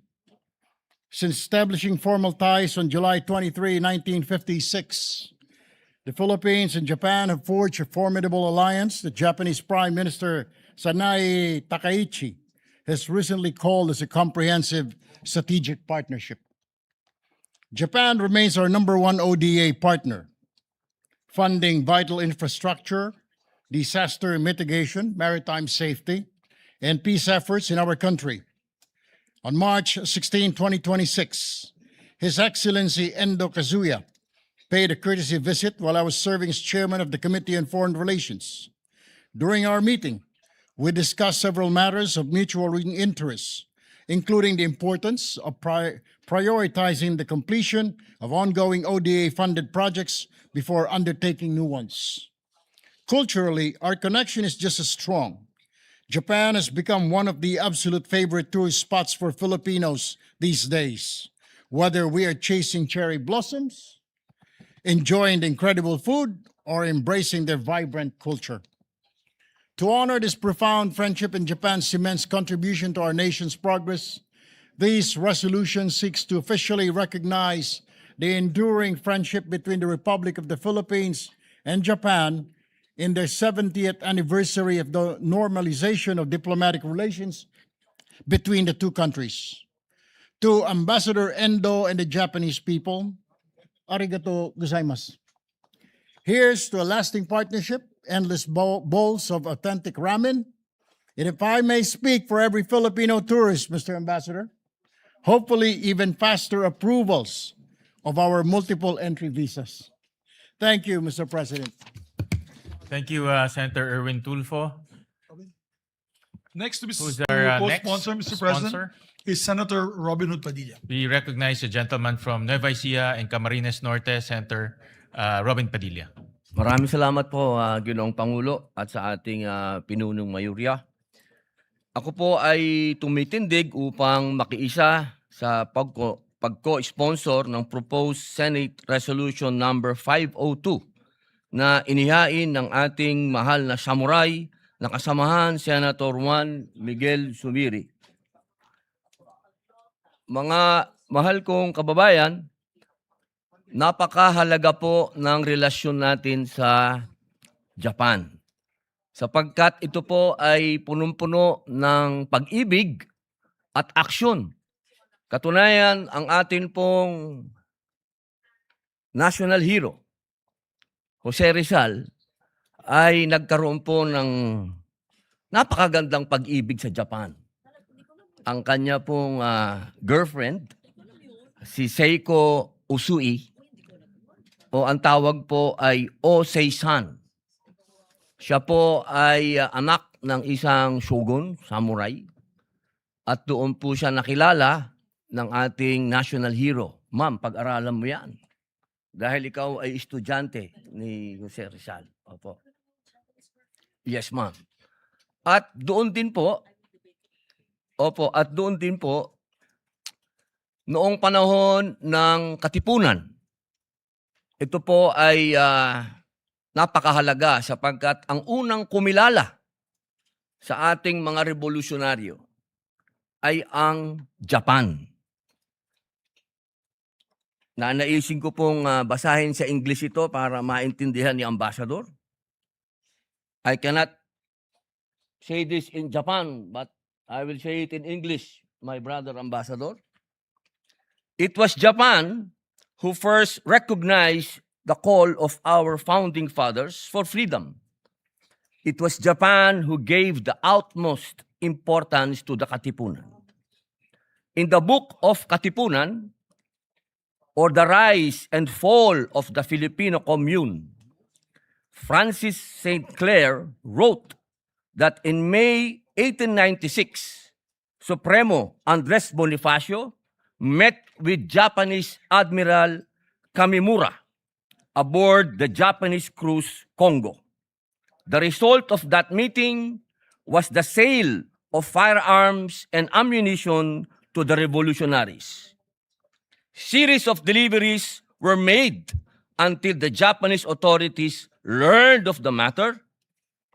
Since establishing formal ties on July 23, 1956, the Philippines and Japan have forged a formidable alliance that Japanese Prime Minister Sanae Takaichi has recently called as a comprehensive strategic partnership. Japan remains our number one ODA partner, funding vital infrastructure, disaster mitigation, maritime safety, and peace efforts in our country. On March 16, 2026, His Excellency Endo Kazuya paid a courtesy visit while I was serving as chairman of the Committee on Foreign Relations. During our meeting, we discussed several matters of mutual interest, including the importance of prioritizing the completion of ongoing ODA-funded projects before undertaking new ones. Culturally, our connection is just as strong. Japan has become one of the absolute favorite tourist spots for Filipinos these days. Whether we are chasing cherry blossoms, enjoying the incredible food, or embracing their vibrant culture. To honor this profound friendship and Japan's immense contribution to our nation's progress, this resolution seeks to officially recognize the enduring friendship between the Republic of the Philippines and Japan in their 70th anniversary of the normalization of diplomatic relations between the two countries. To Ambassador Endo and the Japanese people, arigato gozaimasu. Here's to a lasting partnership, endless bowls of authentic ramen. And if I may speak for every Filipino tourist, Mr. Ambassador, hopefully even faster approvals of our multiple entry visas. Thank you, Mr. President. Thank you, Senator Erwin Tulfo. Next to be Who's our next co-sponsor, Mr. President, sponsor? is Senator Robin Hood Padilla. We recognize the gentleman from Nueva Ecija and Camarines Norte, Senator Robin Padilla. Maraming salamat po, Ginoong Pangulo at sa ating pinunong mayurya. Ako po ay tumitindig upang makiisa sa pagko-sponsor ng proposed Senate Resolution number 502 na inihain ng ating mahal na samurai na kasamahan Senator Juan Miguel Zubiri. Mga mahal kong kababayan, napakahalaga po ng relasyon natin sa Japan. Sapagkat ito po ay punong-puno ng pag-ibig at aksyon. Katunayan, ang atin pong national hero, Jose Rizal, ay nagkaroon po ng napakagandang pag-ibig sa Japan. Ang kanya pong girlfriend, si Seiko Usui, o ang tawag po ay Osei-san. Siya po ay anak ng isang shogun, samurai, at doon po siya nakilala ng ating national hero. Ma'am, pag-aralan mo yan. Dahil ikaw ay estudyante ni Jose Rizal. Opo. Yes, ma'am. At doon din po, noong panahon ng Katipunan, ito po ay napakahalaga sapagkat ang unang kumilala sa ating mga revolusyonaryo ay ang Japan. Nanaisin ko pong basahin sa English ito para maintindihan ni Ambassador. I cannot say this in Japan, but I will say it in English, my brother Ambassador. It was Japan who first recognized the call of our founding fathers for freedom. It was Japan who gave the utmost importance to the Katipunan. In the book of Katipunan, or the rise and fall of the Filipino commune, Francis St. Clair wrote that in May 1896, Supremo Andres Bonifacio met with Japanese Admiral Kamimura aboard the Japanese cruise Congo. The result of that meeting was the sale of firearms and ammunition to the revolutionaries. Series of deliveries were made until the Japanese authorities learned of the matter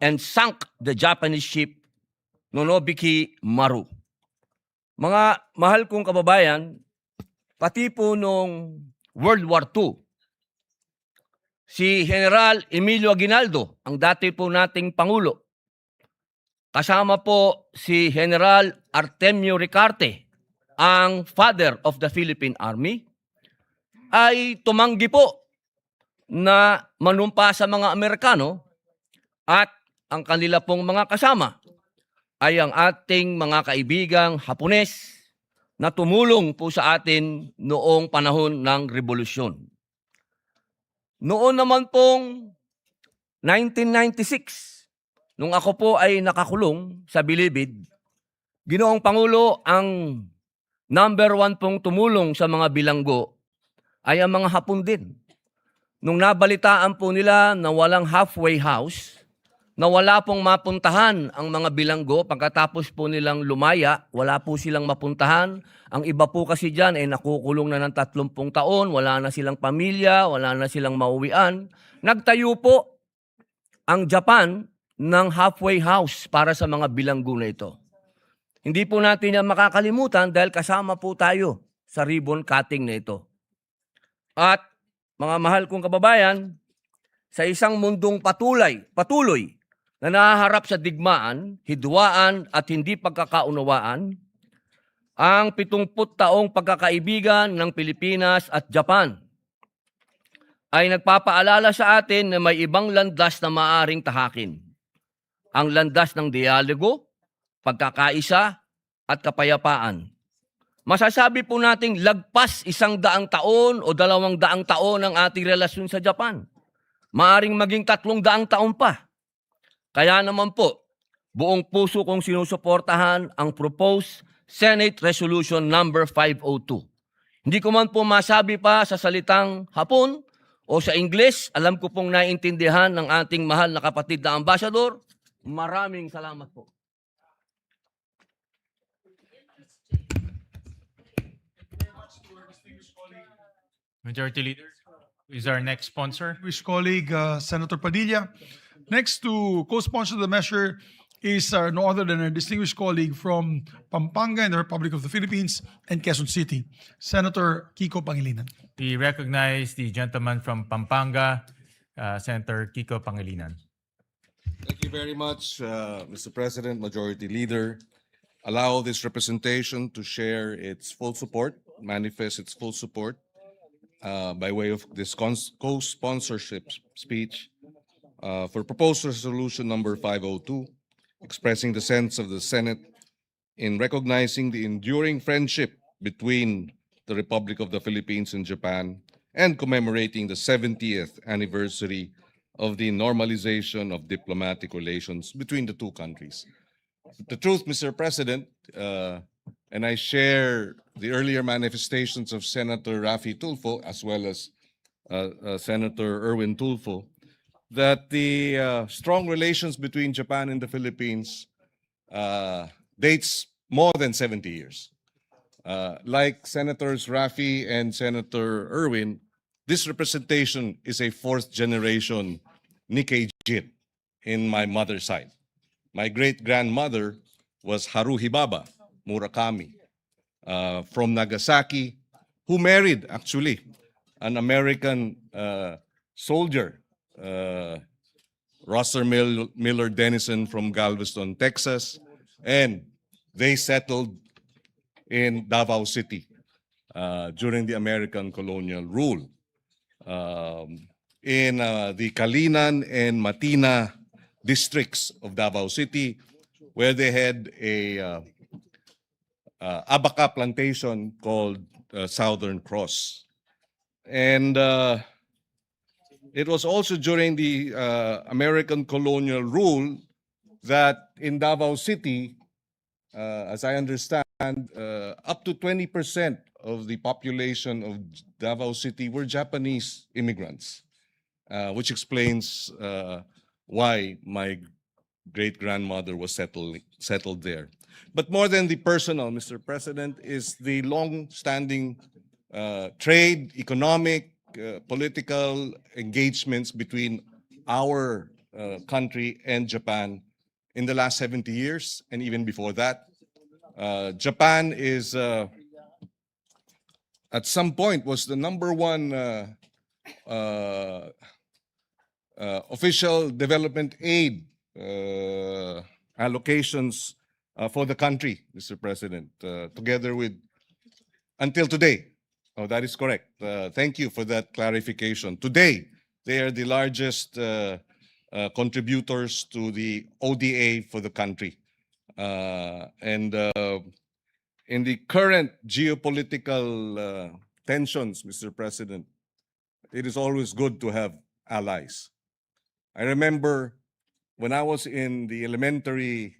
and sank the Japanese ship Nonobiki Maru. Mga mahal kong kababayan, pati po nung World War II, si General Emilio Aguinaldo, ang dati po nating Pangulo, kasama po si General Artemio Ricarte, ang father of the Philippine Army, ay tumanggi po na manumpa sa mga Amerikano at ang kanila pong mga kasama ay ang ating mga kaibigang Hapones na tumulong po sa atin noong panahon ng revolusyon. Noon naman pong 1996, nung ako po ay nakakulong sa Bilibid, Ginoong Pangulo, ang number one pong tumulong sa mga bilanggo ay ang mga Hapon din. Nung nabalitaan po nila na walang halfway house, na wala pong mapuntahan ang mga bilanggo, pagkatapos po nilang lumaya, wala po silang mapuntahan. Ang iba po kasi dyan ay nakukulong na ng 30 taon, wala na silang pamilya, wala na silang mauwian. Nagtayo po ang Japan ng halfway house para sa mga bilanggo na ito. Hindi po natin yan makakalimutan dahil kasama po tayo sa ribbon cutting na ito. At mga mahal kong kababayan, sa isang mundong patuloy na nahaharap sa digmaan, hidwaan at hindi pagkakaunawaan, ang 70 taong pagkakaibigan ng Pilipinas at Japan ay nagpapaalala sa atin na may ibang landas na maaring tahakin. Ang landas ng dialogo, pagkakaisa at kapayapaan. Masasabi po nating lagpas 100 taon o 200 taon ang ating relasyon sa Japan. Maaring maging 300 taon pa. Kaya naman po, buong puso kong sinusuportahan ang proposed Senate Resolution number 502. Hindi ko man po masabi pa sa salitang Hapon o sa English, alam ko pong naiintindihan ng ating mahal na kapatid na ambassador. Maraming salamat po. Majority Leader, who is our next sponsor? Distinguished colleague, Senator Padilla. Next to co-sponsor the measure is no other than our distinguished colleague from Pampanga in the Republic of the Philippines and Quezon City, Senator Kiko Pangilinan. We recognize the gentleman from Pampanga, Senator Kiko Pangilinan. Thank you very much, Mr. President, Majority Leader. Allow this representation to share its full support, manifest its full support by way of this co-sponsorship speech for proposed resolution number 502, expressing the sense of the Senate in recognizing the enduring friendship between the Republic of the Philippines and Japan and commemorating the 70th anniversary of the normalization of diplomatic relations between the two countries. The truth, Mr. President, and I share the earlier manifestations of Senator Raffy Tulfo as well as Senator Erwin Tulfo, that the strong relations between Japan and the Philippines dates more than 70 years. Like Senators Raffy and Senator Erwin, this representation is a fourth generation Nikkei Jin in my mother's side. My great-grandmother was Haruhi Baba Murakami from Nagasaki, who married actually an American soldier, Rosser Miller Dennison from Galveston, Texas, and they settled in Davao City during the American colonial rule. In the Kalinan and Matina districts of Davao City, where they had a abaca plantation called Southern Cross. And it was also during the American colonial rule that in Davao City, as I understand, up to 20% of the population of Davao City were Japanese immigrants, which explains why my great-grandmother was settled there. But more than the personal, Mr. President, is the long-standing trade, economic, political engagements between our country and Japan in the last 70 years and even before that. Japan is, at some point, was the #1 official development aid allocations for the country, Mr. President, together with, until today. Oh, that is correct. Thank you for that clarification. Today, they are the largest contributors to the ODA for the country. And in the current geopolitical tensions, Mr. President, it is always good to have allies. I remember when I was in the elementary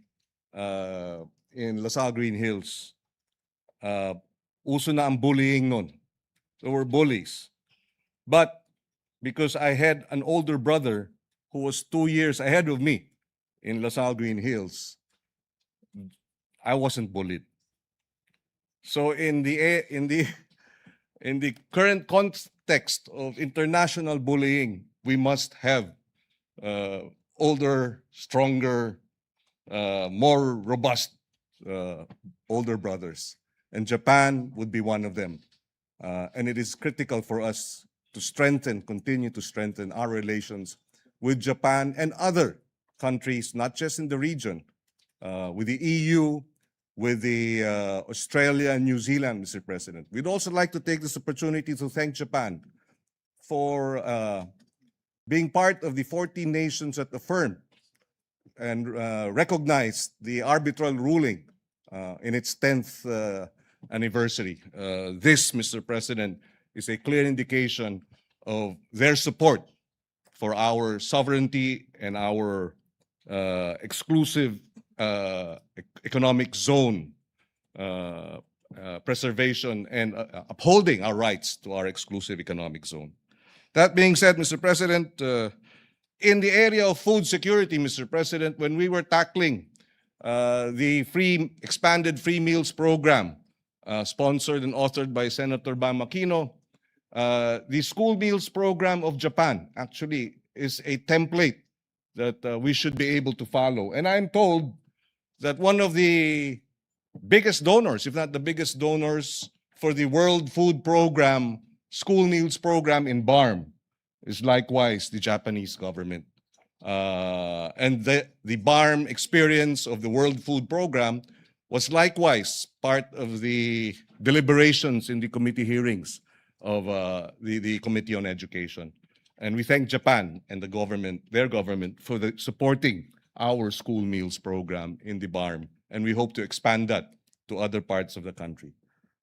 in LaSalle Green Hills, uso na ang bullying nun. There were bullies. But because I had an older brother who was 2 years ahead of me in LaSalle Green Hills, I wasn't bullied. So in the current context of international bullying, we must have older, stronger, more robust older brothers. And Japan would be one of them. And it is critical for us to continue to strengthen our relations with Japan and other countries, not just in the region, with the EU, with the Australia and New Zealand, Mr. President. We'd also like to take this opportunity to thank Japan for being part of the 14 nations that affirmed and recognized the arbitral ruling in its 10th anniversary. This, Mr. President, is a clear indication of their support for our sovereignty and our exclusive economic zone preservation and upholding our rights to our exclusive economic zone. That being said, Mr. President, in the area of food security, Mr. President, when we were tackling the expanded free meals program sponsored and authored by Senator Bam Aquino, the school meals program of Japan actually is a template that we should be able to follow. And I'm told that one of the biggest donors, if not the biggest donors for the World Food Program, school meals program in BARM, is likewise the Japanese government. And the BARM experience of the World Food Program was likewise part of the deliberations in the committee hearings of the Committee on Education. And we thank Japan and the government, their government, for supporting our school meals program in the BARM. And we hope to expand that to other parts of the country.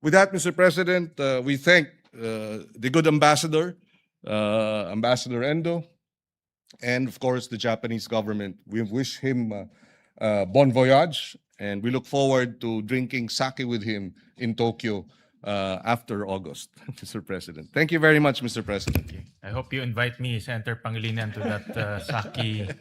With that, Mr. President, we thank the good ambassador, Ambassador Endo, and of course the Japanese government. We wish him bon voyage, and we look forward to drinking sake with him in Tokyo after August, Mr. President. Thank you very much, Mr. President. I hope you invite me, Senator Pangilinan, to that sake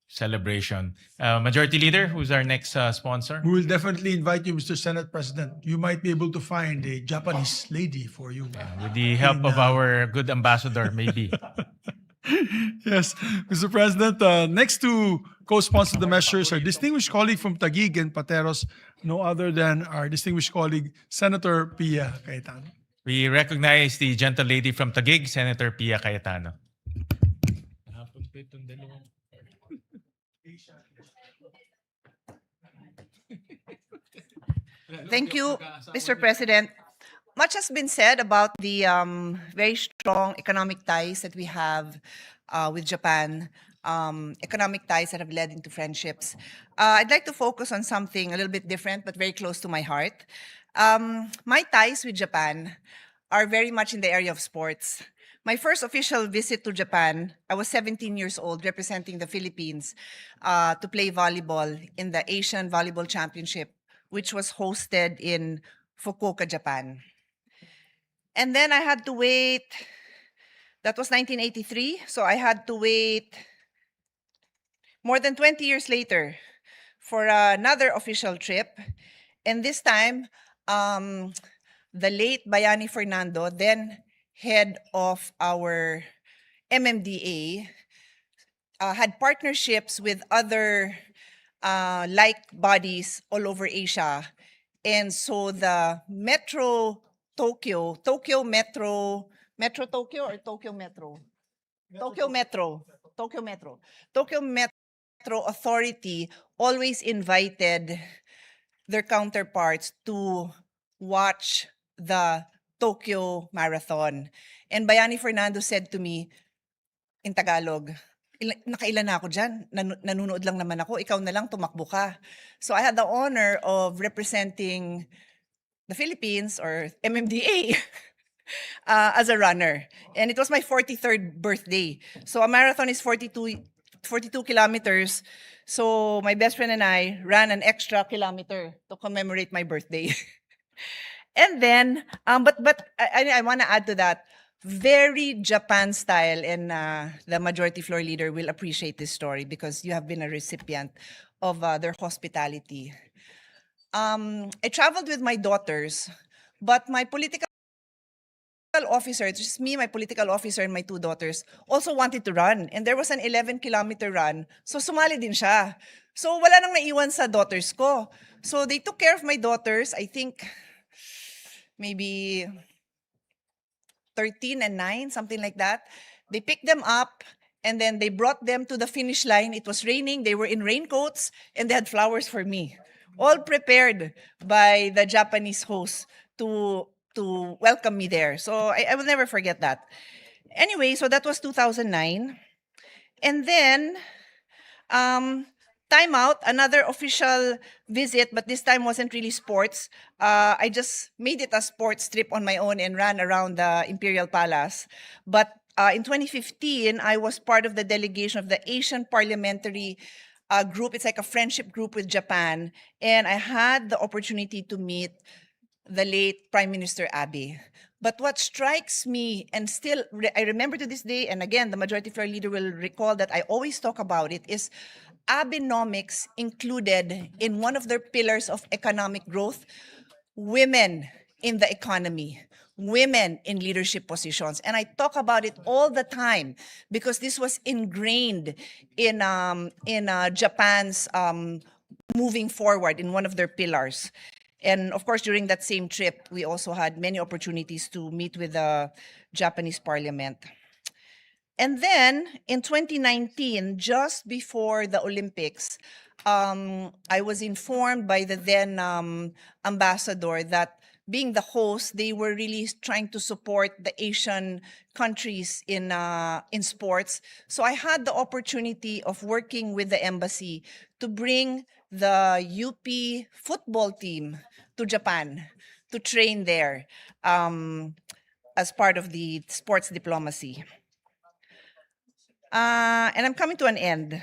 celebration. Majority Leader, who's our next sponsor? We will definitely invite you, Mr. Senate President. You might be able to find a Japanese lady for you. With the help of our good ambassador, maybe. Yes, Mr. President, next to co-sponsor the measures, our distinguished colleague from Taguig and Pateros, no other than our distinguished colleague, Senator Pia Cayetano. We recognize the gentle lady from Taguig, Senator Pia Cayetano. Thank you, Mr. President. Much has been said about the very strong economic ties that we have with Japan, economic ties that have led into friendships. I'd like to focus on something a little bit different, but very close to my heart. My ties with Japan are very much in the area of sports. My first official visit to Japan, I was 17 years old, representing the Philippines to play volleyball in the Asian Volleyball Championship, which was hosted in Fukuoka, Japan. And then I had to wait, that was 1983, so I had to wait more than 20 years later for another official trip. And this time, the late Bayani Fernando, then head of our MMDA, had partnerships with other like bodies all over Asia. And so the Metro Tokyo Metro or Tokyo Metro? Tokyo Metro Authority always invited their counterparts to watch the Tokyo Marathon. And Bayani Fernando said to me in Tagalog, nakailan na ako dyan, nanonood lang naman ako, ikaw na lang tumakbo ka. So I had the honor of representing the Philippines or MMDA as a runner. And it was my 43rd birthday. So a marathon is 42 kilometers. So my best friend and I ran an extra kilometer to commemorate my birthday. And then, but I want to add to that, very Japan style, and the majority floor leader will appreciate this story because you have been a recipient of their hospitality. I traveled with my daughters, but my political officer, it's just me, my political officer, and my two daughters, also wanted to run. And there was an 11-kilometer run. So sumali din siya. So wala nang naiwan sa daughters ko. So they took care of my daughters, I think maybe 13 and 9, something like that. They picked them up and then they brought them to the finish line. It was raining, they were in raincoats, and they had flowers for me. All prepared by the Japanese host to welcome me there. So I will never forget that. Anyway, so that was 2009. And then, time out, another official visit, but this time wasn't really sports. I just made it a sports trip on my own and ran around the Imperial Palace. But in 2015, I was part of the delegation of the Asian Parliamentary Group. It's like a friendship group with Japan. And I had the opportunity to meet the late Prime Minister Abe. But what strikes me, and still I remember to this day, and again, the majority floor leader will recall that I always talk about it, is Abenomics included in one of their pillars of economic growth, women in the economy, women in leadership positions. And I talk about it all the time because this was ingrained in Japan's moving forward in one of their pillars. And of course, during that same trip, we also had many opportunities to meet with the Japanese parliament. And then in 2019, just before the Olympics, I was informed by the then ambassador that being the host, they were really trying to support the Asian countries in sports. So I had the opportunity of working with the embassy to bring the UP football team to Japan to train there as part of the sports diplomacy. And I'm coming to an end.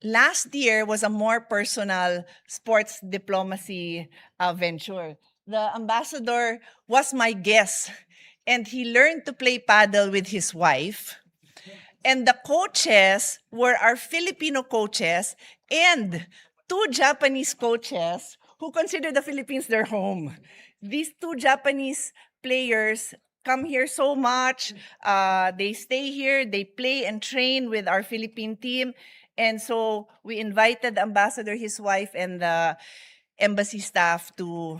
Last year was a more personal sports diplomacy venture. The ambassador was my guest, and he learned to play paddle with his wife. And the coaches were our Filipino coaches and two Japanese coaches who consider the Philippines their home. These two Japanese players come here so much. They stay here, they play and train with our Philippine team. And so we invited the ambassador, his wife, and the embassy staff to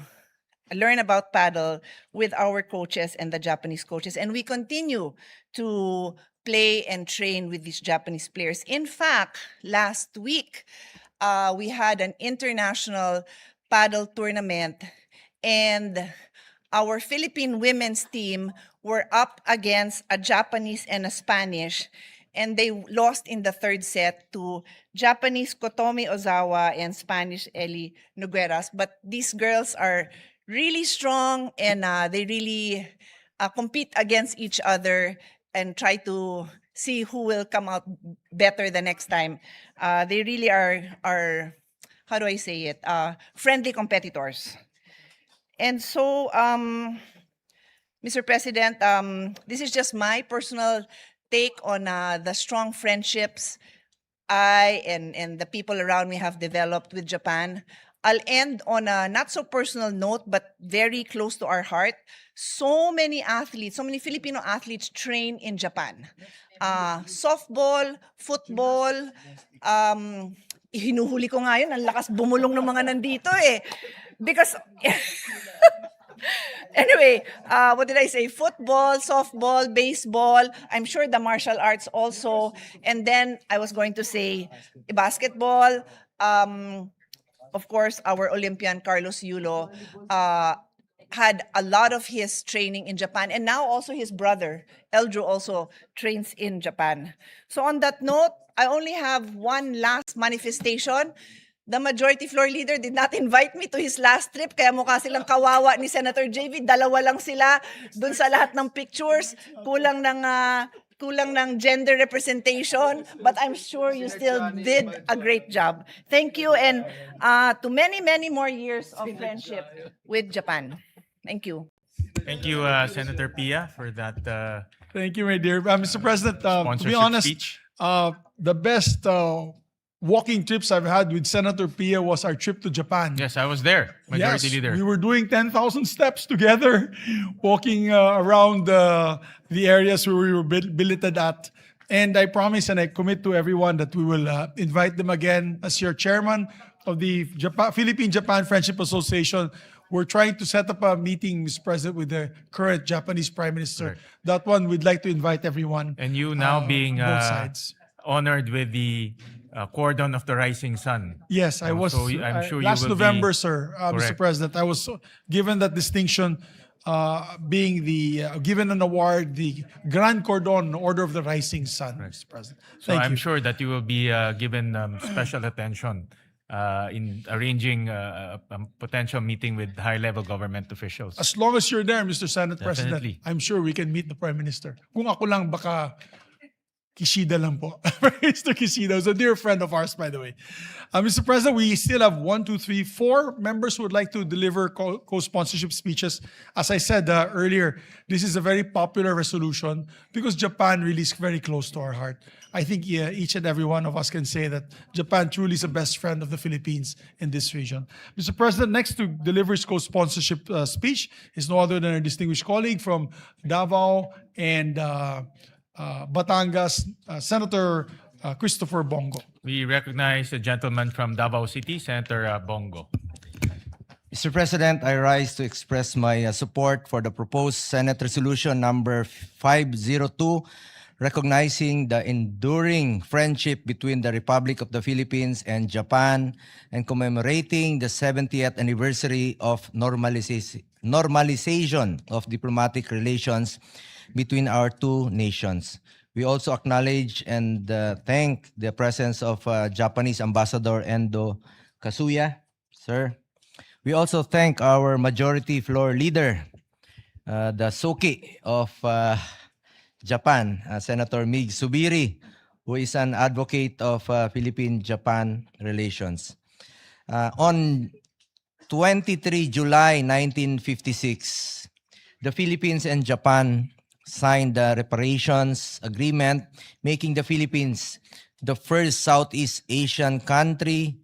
learn about paddle with our coaches and the Japanese coaches. And we continue to play and train with these Japanese players. In fact, last week, we had an international paddle tournament, and our Philippine women's team were up against a Japanese and a Spanish, and they lost in the third set to Japanese Kotomi Ozawa and Spanish Eli Nogueras. But these girls are really strong, and they really compete against each other and try to see who will come out better the next time. They really are, how do I say it, friendly competitors. And so, Mr. President, this is just my personal take on the strong friendships I and the people around me have developed with Japan. I'll end on a not so personal note, but very close to our heart. So many athletes, so many Filipino athletes train in Japan. Softball, football, hinuhuli ko nga yun, ang lakas bumulong ng mga nandito eh. Because, anyway, what did I say? Football, softball, baseball, I'm sure the martial arts also. And then I was going to say basketball. Of course, our Olympian Carlos Yulo had a lot of his training in Japan. And now also his brother, Eldro, also trains in Japan. So on that note, I only have one last manifestation. the majority floor leader did not invite me to his last trip, kaya mukha silang kawawa ni Senator JV. Dalawa lang sila dun sa lahat ng pictures. Kulang ng gender representation, but I'm sure you still did a great job. Thank you, and to many, many more years of friendship with Japan. Thank you. Thank you, Senator Pia, for that Thank you, my dear. Mr. President, to be sponsorship honest, speech. the best walking trips I've had with Senator Pia was our trip to Japan. Yes, I was there, Majority Yes, Leader. we were doing 10,000 steps together, walking around the areas where we were billeted at. And I promise and I commit to everyone that we will invite them again as your chairman of the Philippine-Japan Friendship Association. We're trying to set up a meeting, Mr. President, with the current Japanese Prime Minister. Correct. That one, we'd like to invite everyone. And you now being both sides. honored with the Cordon of the Rising Sun. Yes, I was. So I'm sure you last will November, be, sir, Mr. Correct. President, I was given that distinction, being given an award, the Grand Cordon Order of the Rising Sun, Mr. President. So Thank I'm you. sure that you will be given special attention in arranging a potential meeting with high-level government officials. As long as you're there, Mr. Senate Definitely. President, I'm sure we can meet the Prime Minister. Kung ako lang, baka Kishida lang po. Mr. Kishida is a dear friend of ours, by the way. Mr. President, we still have 4 members who would like to deliver co-sponsorship speeches. As I said earlier, this is a very popular resolution because Japan really is very close to our heart. I think each and every one of us can say that Japan truly is a best friend of the Philippines in this region. Mr. President, next to deliver his co-sponsorship speech is no other than our distinguished colleague from Davao and Batangas, Senator Christopher Bongo. We recognize the gentleman from Davao City, Senator Bongo. Mr. President, I rise to express my support for the proposed Senate Resolution number 502, recognizing the enduring friendship between the Republic of the Philippines and Japan and commemorating the 70th anniversary of normalization of diplomatic relations between our two nations. We also acknowledge and thank the presence of Japanese Ambassador Endo Kasuya, sir. We also thank our majority floor leader, the Suki of Japan, Senator Mig Subiri, who is an advocate of Philippine-Japan relations. On 23 July 1956, the Philippines and Japan signed the reparations agreement, making the Philippines the first Southeast Asian country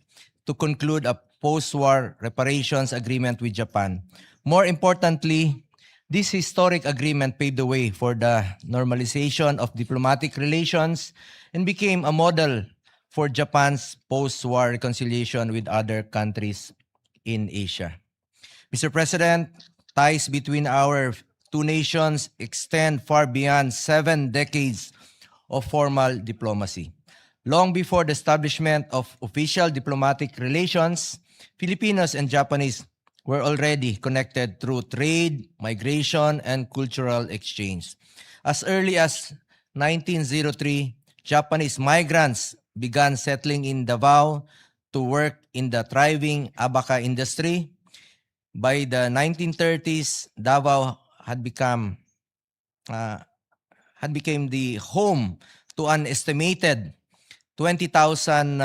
to conclude a post-war reparations agreement with Japan. More importantly, this historic agreement paved the way for the normalization of diplomatic relations and became a model for Japan's post-war reconciliation with other countries in Asia. Mr. President, ties between our two nations extend far beyond 7 decades of formal diplomacy. Long before the establishment of official diplomatic relations, Filipinos and Japanese were already connected through trade, migration, and cultural exchange. As early as 1903, Japanese migrants began settling in Davao to work in the thriving abaca industry. By the 1930s, Davao had become became the home to an estimated 20,000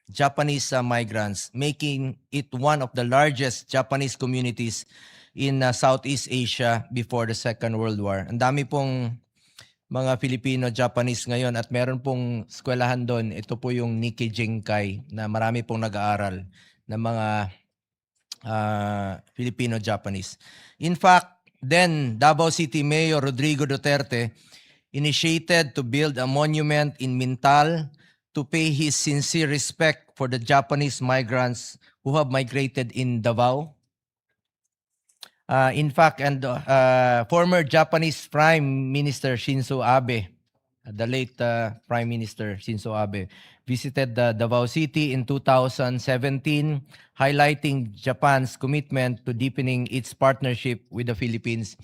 Japanese migrants, making it one of the largest Japanese communities in Southeast Asia before the Second World War. Ang dami pong mga Filipino-Japanese ngayon at meron pong eskwelahan doon. Ito po yung Nikkei Jinkai na marami pong nag-aaral ng mga Filipino-Japanese. In fact, then Davao City Mayor Rodrigo Duterte initiated to build a monument in Mintal to pay his sincere respect for the Japanese migrants who have migrated in Davao. In fact, and former Japanese Prime Minister Shinzo Abe, the late Prime Minister Shinzo Abe, visited Davao City in 2017, highlighting Japan's commitment to deepening its partnership with the Philippines.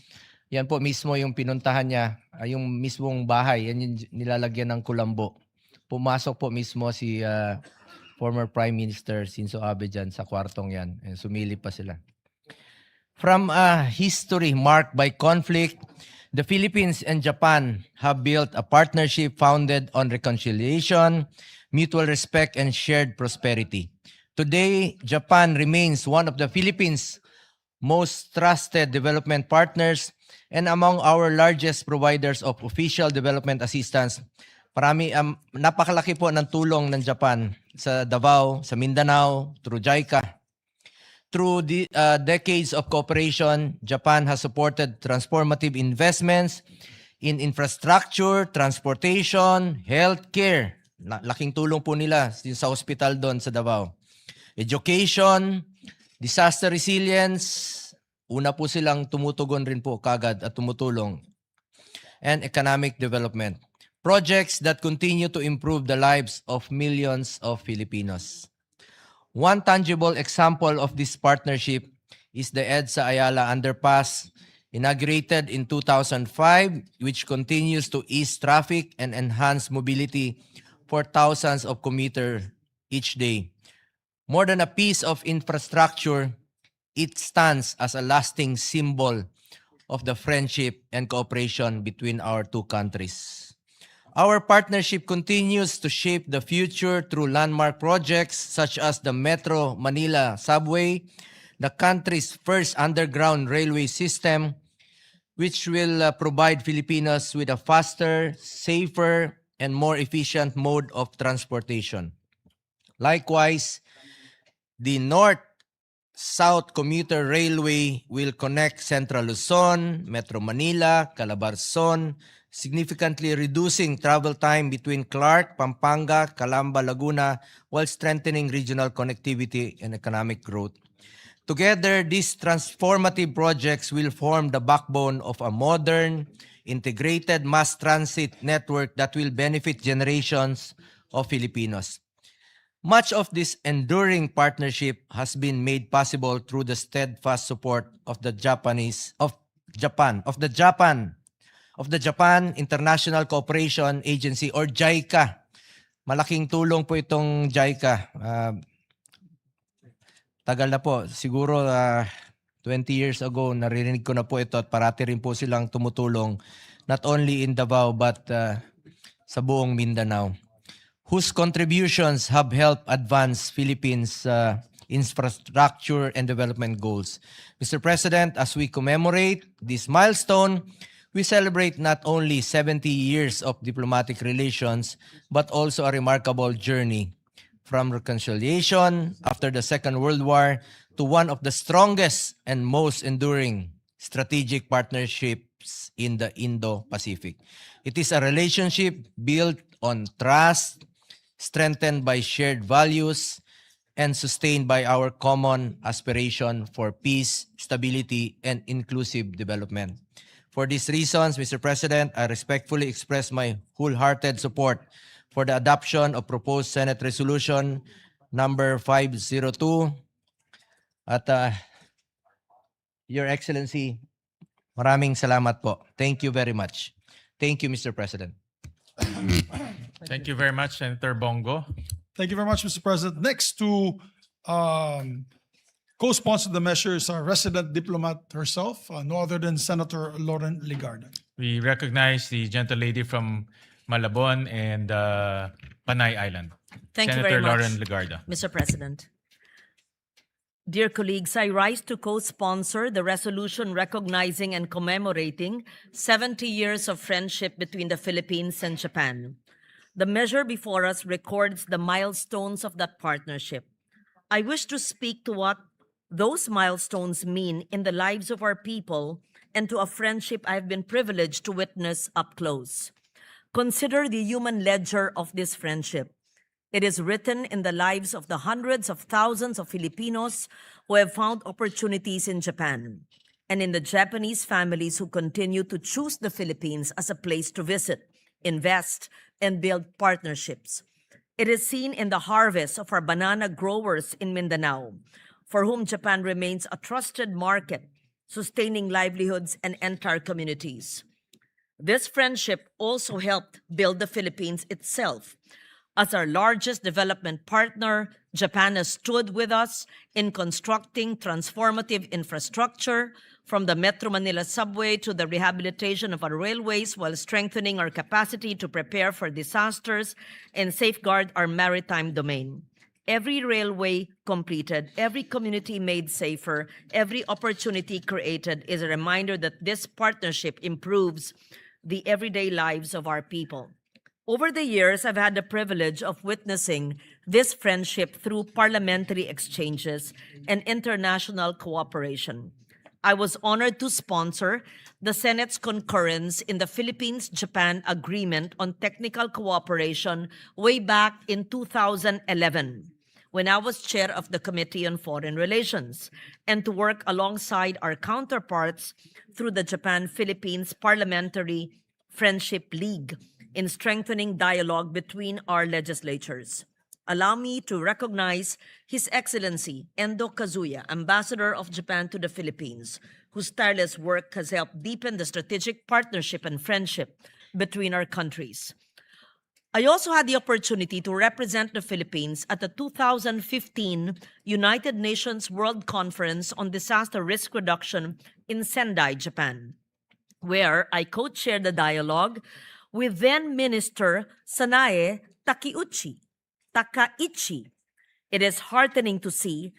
Yan po mismo yung pinuntahan niya, yung mismong bahay, yan yung nilalagyan ng kulambo. Pumasok po mismo si former Prime Minister Shinzo Abe dyan sa kwartong yan. Sumili pa sila. From a history marked by conflict, the Philippines and Japan have built a partnership founded on reconciliation, mutual respect, and shared prosperity. Today, Japan remains one of the Philippines' most trusted development partners and among our largest providers of official development assistance. Napakalaki po ng tulong ng Japan sa Davao, sa Mindanao, through JICA. Through the decades of cooperation, Japan has supported transformative investments in infrastructure, transportation, healthcare. Laking tulong po nila sa hospital doon sa Davao. Education, disaster resilience, una po silang tumutugon rin po kagad at tumutulong. And economic development. Projects that continue to improve the lives of millions of Filipinos. One tangible example of this partnership is the EDSA Ayala Underpass, inaugurated in 2005, which continues to ease traffic and enhance mobility for thousands of commuters each day. More than a piece of infrastructure, it stands as a lasting symbol of the friendship and cooperation between our two countries. Our partnership continues to shape the future through landmark projects such as the Metro Manila Subway, the country's first underground railway system, which will provide Filipinos with a faster, safer, and more efficient mode of transportation. Likewise, the North-South Commuter Railway will connect Central Luzon, Metro Manila, Calabarzon, significantly reducing travel time between Clark, Pampanga, Calamba, Laguna, while strengthening regional connectivity and economic growth. Together, these transformative projects will form the backbone of a modern, integrated mass transit network that will benefit generations of Filipinos. Much of this enduring partnership has been made possible through the steadfast support of the Japan International Cooperation Agency or JICA. Malaking tulong po itong JICA. Tagal na po, siguro 20 years ago, naririnig ko na po ito at parati rin po silang tumutulong not only in Davao but sa buong Mindanao, whose contributions have helped advance Philippines' infrastructure and development goals. Mr. President, as we commemorate this milestone, we celebrate not only 70 years of diplomatic relations, but also a remarkable journey from reconciliation after the Second World War to one of the strongest and most enduring strategic partnerships in the Indo-Pacific. It is a relationship built on trust, strengthened by shared values, and sustained by our common aspiration for peace, stability, and inclusive development. For these reasons, Mr. President, I respectfully express my wholehearted support for the adoption of proposed Senate Resolution number 502. At Your Excellency, maraming salamat po. Thank you very much. Thank you, Mr. President. Thank you very much, Senator Bongo. Thank you very much, Mr. President. Next to co-sponsor the measure is our resident diplomat herself, no other than Senator Lauren Legarda. We recognize the gentle lady from Malabon and Panay Island. Thank you Senator very much, Lauren Legarda. Mr. President. Dear colleagues, I rise to co-sponsor the resolution recognizing and commemorating 70 years of friendship between the Philippines and Japan. The measure before us records the milestones of that partnership. I wish to speak to what those milestones mean in the lives of our people and to a friendship I've been privileged to witness up close. Consider the human ledger of this friendship. It is written in the lives of the hundreds of thousands of Filipinos who have found opportunities in Japan, and in the Japanese families who continue to choose the Philippines as a place to visit, invest, and build partnerships. It is seen in the harvest of our banana growers in Mindanao, for whom Japan remains a trusted market, sustaining livelihoods and entire communities. This friendship also helped build the Philippines itself, As our largest development partner, Japan has stood with us in constructing transformative infrastructure, from the Metro Manila subway to the rehabilitation of our railways, while strengthening our capacity to prepare for disasters and safeguard our maritime domain. Every railway completed, every community made safer, every opportunity created is a reminder that this partnership improves the everyday lives of our people. Over the years, I've had the privilege of witnessing this friendship through parliamentary exchanges and international cooperation. I was honored to sponsor the Senate's concurrence in the Philippines-Japan Agreement on Technical Cooperation way back in 2011, when I was chair of the Committee on Foreign Relations, and to work alongside our counterparts through the Japan-Philippines Parliamentary Friendship League in strengthening dialogue between our legislatures. Allow me to recognize His Excellency Endo Kazuya, Ambassador of Japan to the Philippines, whose tireless work has helped deepen the strategic partnership and friendship between our countries. I also had the opportunity to represent the Philippines at the 2015 United Nations World Conference on Disaster Risk Reduction in Sendai, Japan, where I co-chaired the dialogue with then Minister Sanae Takaichi. It is heartening to see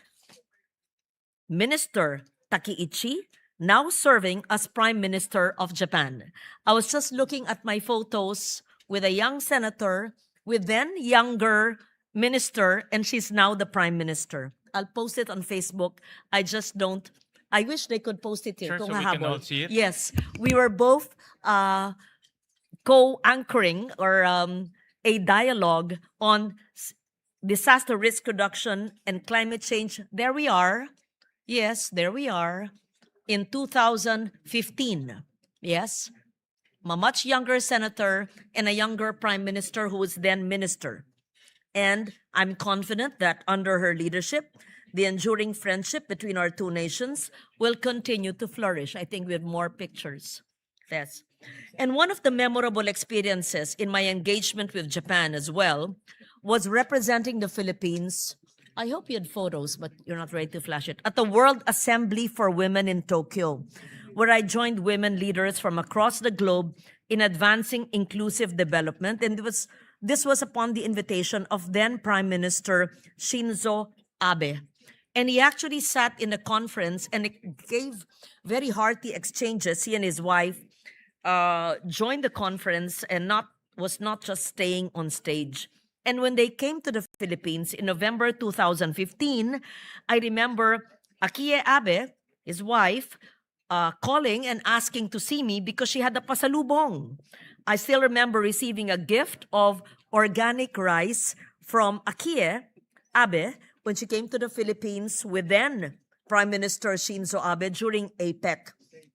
Minister Takaichi now serving as Prime Minister of Japan. I was just looking at my photos with a young senator, with then younger minister, and she's now the Prime Minister. I'll post it on Facebook. I wish they could post it here. Sure, so Kung we can hahabol. all see it. Yes, we were both co-anchoring or a dialogue on disaster risk reduction and climate change. There we are. Yes, there we are. In 2015. Yes. A much younger senator and a younger prime minister who was then minister. And I'm confident that under her leadership, the enduring friendship between our two nations will continue to flourish. I think we have more pictures. Yes. And one of the memorable experiences in my engagement with Japan as well was representing the Philippines. I hope you had photos, but you're not ready to flash it. At the World Assembly for Women in Tokyo, where I joined women leaders from across the globe in advancing inclusive development. And this was upon the invitation of then Prime Minister Shinzo Abe. And he actually sat in a conference and it gave very hearty exchanges. He and his wife joined the conference and was not just staying on stage. And when they came to the Philippines in November 2015, I remember Akie Abe, his wife, calling and asking to see me because she had a pasalubong. I still remember receiving a gift of organic rice from Akie Abe when she came to the Philippines with then Prime Minister Shinzo Abe during APEC.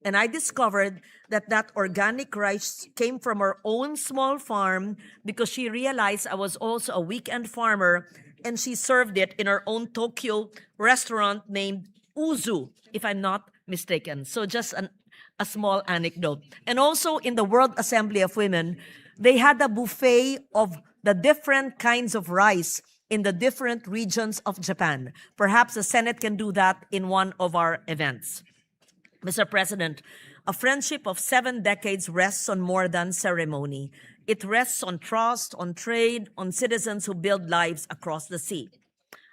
And I discovered that organic rice came from her own small farm because she realized I was also a weekend farmer, and she served it in her own Tokyo restaurant named Uzu, if I'm not mistaken. So just a small anecdote. And also in the World Assembly of Women, they had a buffet of the different kinds of rice in the different regions of Japan. Perhaps the Senate can do that in one of our events. Mr. President, a friendship of 7 decades rests on more than ceremony. It rests on trust, on trade, on citizens who build lives across the sea.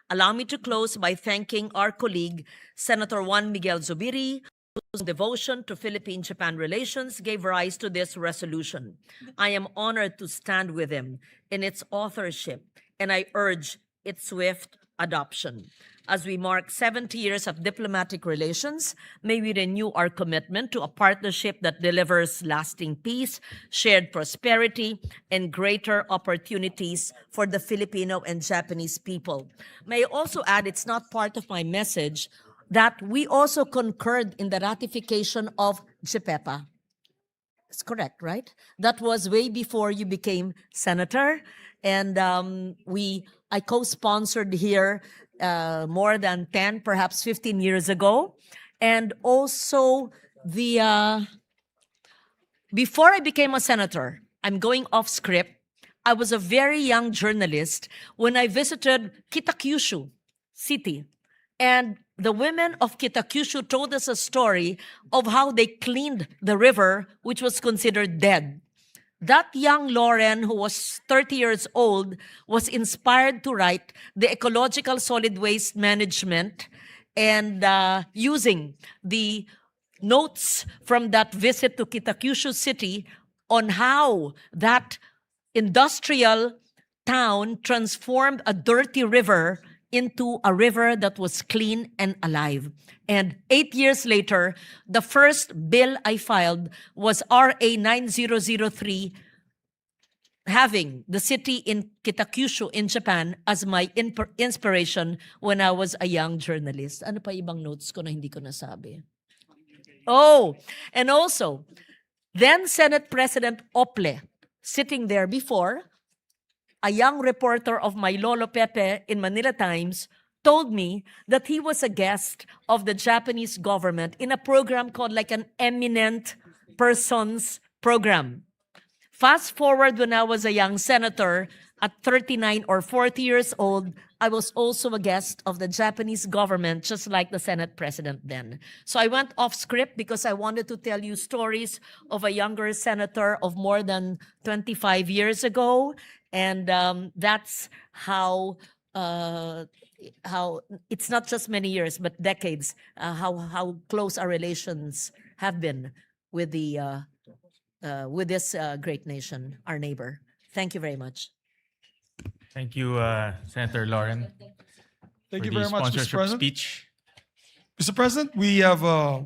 Allow me to close by thanking our colleague, Senator Juan Miguel Zubiri, whose devotion to Philippine-Japan relations gave rise to this resolution. I am honored to stand with him in its authorship, and I urge its swift adoption. As we mark 70 years of diplomatic relations, may we renew our commitment to a partnership that delivers lasting peace, shared prosperity, and greater opportunities for the Filipino and Japanese people. May I also add, it's not part of my message, that we also concurred in the ratification of JPEPA. It's correct, right? That was way before you became senator, and I co-sponsored here more than 10, perhaps 15 years ago. And also before I became a senator, I'm going off script, I was a very young journalist when I visited Kitakyushu City. And the women of Kitakyushu told us a story of how they cleaned the river, which was considered dead. That young Lauren, who was 30 years old, was inspired to write the ecological solid waste management and using the notes from that visit to Kitakyushu City on how that industrial town transformed a dirty river into a river that was clean and alive. And 8 years later, the first bill I filed was RA 9003, having the city in Kitakyushu in Japan as my inspiration when I was a young journalist. Ano pa ibang notes ko na hindi ko nasabi? Oh, and also, then Senate President Ople, sitting there before, a young reporter of my Lolo Pepe in Manila Times told me that he was a guest of the Japanese government in a program called like an eminent persons program. Fast forward when I was a young senator at 39 or 40 years old, I was also a guest of the Japanese government, just like the Senate president then. So I went off script because I wanted to tell you stories of a younger senator of more than 25 years ago. And that's how it's not just many years, but decades, how close our relations have been with with this great nation, our neighbor. Thank you very much. Thank you, Senator Lauren, Thank for you the very much, Mr. sponsorship President. speech. Mr. President, we have 4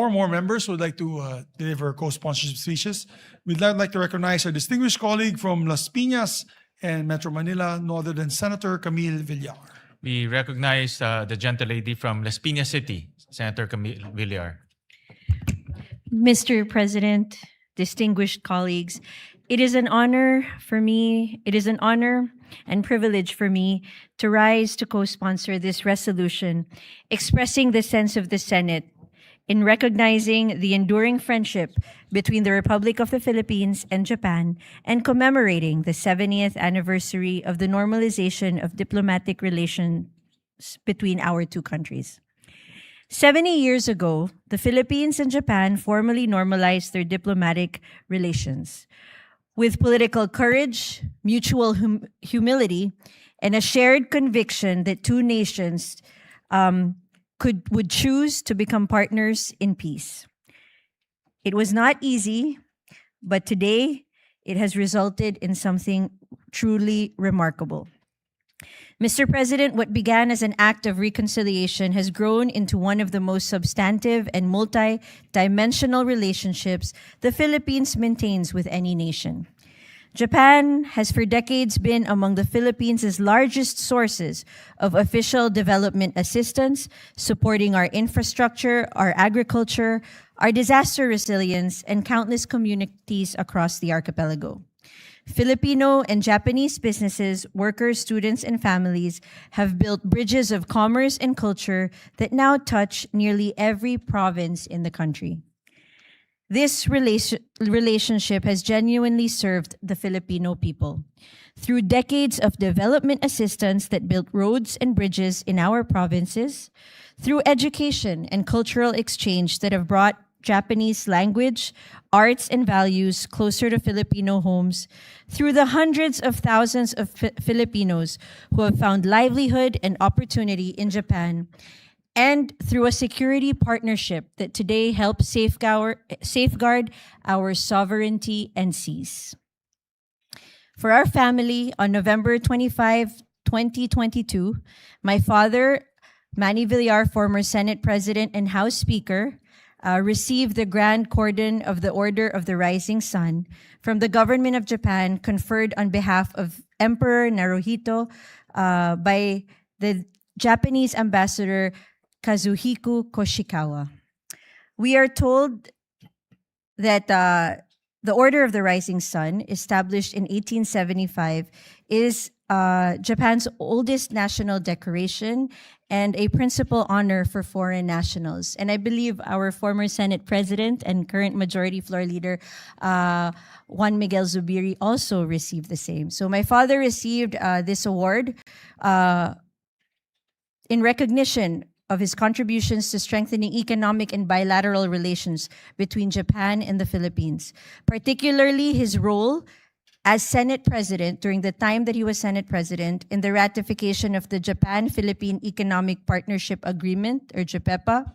more members who would like to deliver co-sponsorship speeches. We'd now like to recognize our distinguished colleague from Las Piñas and Metro Manila, no other than Senator Camille Villar. We recognize the gentle lady from Las Piñas City, Senator Camille Villar. Mr. President, distinguished colleagues, it is an honor and privilege for me to rise to co-sponsor this resolution, expressing the sense of the Senate in recognizing the enduring friendship between the Republic of the Philippines and Japan and commemorating the 70th anniversary of the normalization of diplomatic relations between our two countries. 70 years ago, the Philippines and Japan formally normalized their diplomatic relations. With political courage, mutual humility, and a shared conviction that two nations would choose to become partners in peace. It was not easy, but today it has resulted in something truly remarkable. Mr. President, what began as an act of reconciliation has grown into one of the most substantive and multi-dimensional relationships the Philippines maintains with any nation. Japan has for decades been among the Philippines' largest sources of official development assistance, supporting our infrastructure, our agriculture, our disaster resilience, and countless communities across the archipelago. Filipino and Japanese businesses, workers, students, and families have built bridges of commerce and culture that now touch nearly every province in the country. This relationship has genuinely served the Filipino people. Through decades of development assistance that built roads and bridges in our provinces, through education and cultural exchange that have brought Japanese language, arts, and values closer to Filipino homes, through the hundreds of thousands of Filipinos who have found livelihood and opportunity in Japan, and through a security partnership that today helps safeguard our sovereignty and seas. For our family, on November 25, 2022, my father, Manny Villar, former Senate President and House Speaker, received the Grand Cordon of the Order of the Rising Sun from the government of Japan, conferred on behalf of Emperor Naruhito by the Japanese ambassador Kazuhiko Koshikawa. We are told that the Order of the Rising Sun, established in 1875, is Japan's oldest national decoration and a principal honor for foreign nationals. And I believe our former Senate President and current Majority Floor Leader, Juan Miguel Zubiri, also received the same. So my father received this award in recognition of his contributions to strengthening economic and bilateral relations between Japan and the Philippines, particularly his role as Senate President during the time that he was Senate President in the ratification of the Japan-Philippine Economic Partnership Agreement, or JAPEPA,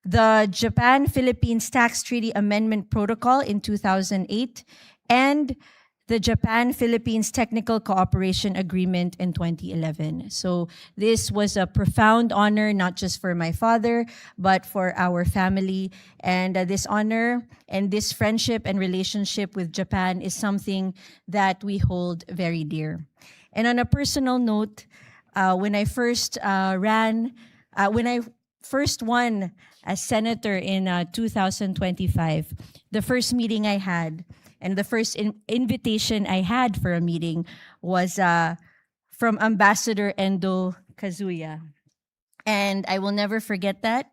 the Japan-Philippines Tax Treaty Amendment Protocol in 2008, and the Japan-Philippines Technical Cooperation Agreement in 2011. So this was a profound honor, not just for my father, but for our family. And this honor and this friendship and relationship with Japan is something that we hold very dear. And on a personal note, when I first won as senator in 2025, the first meeting I had, and the first invitation I had for a meeting was from Ambassador Endo Kazuya. And I will never forget that.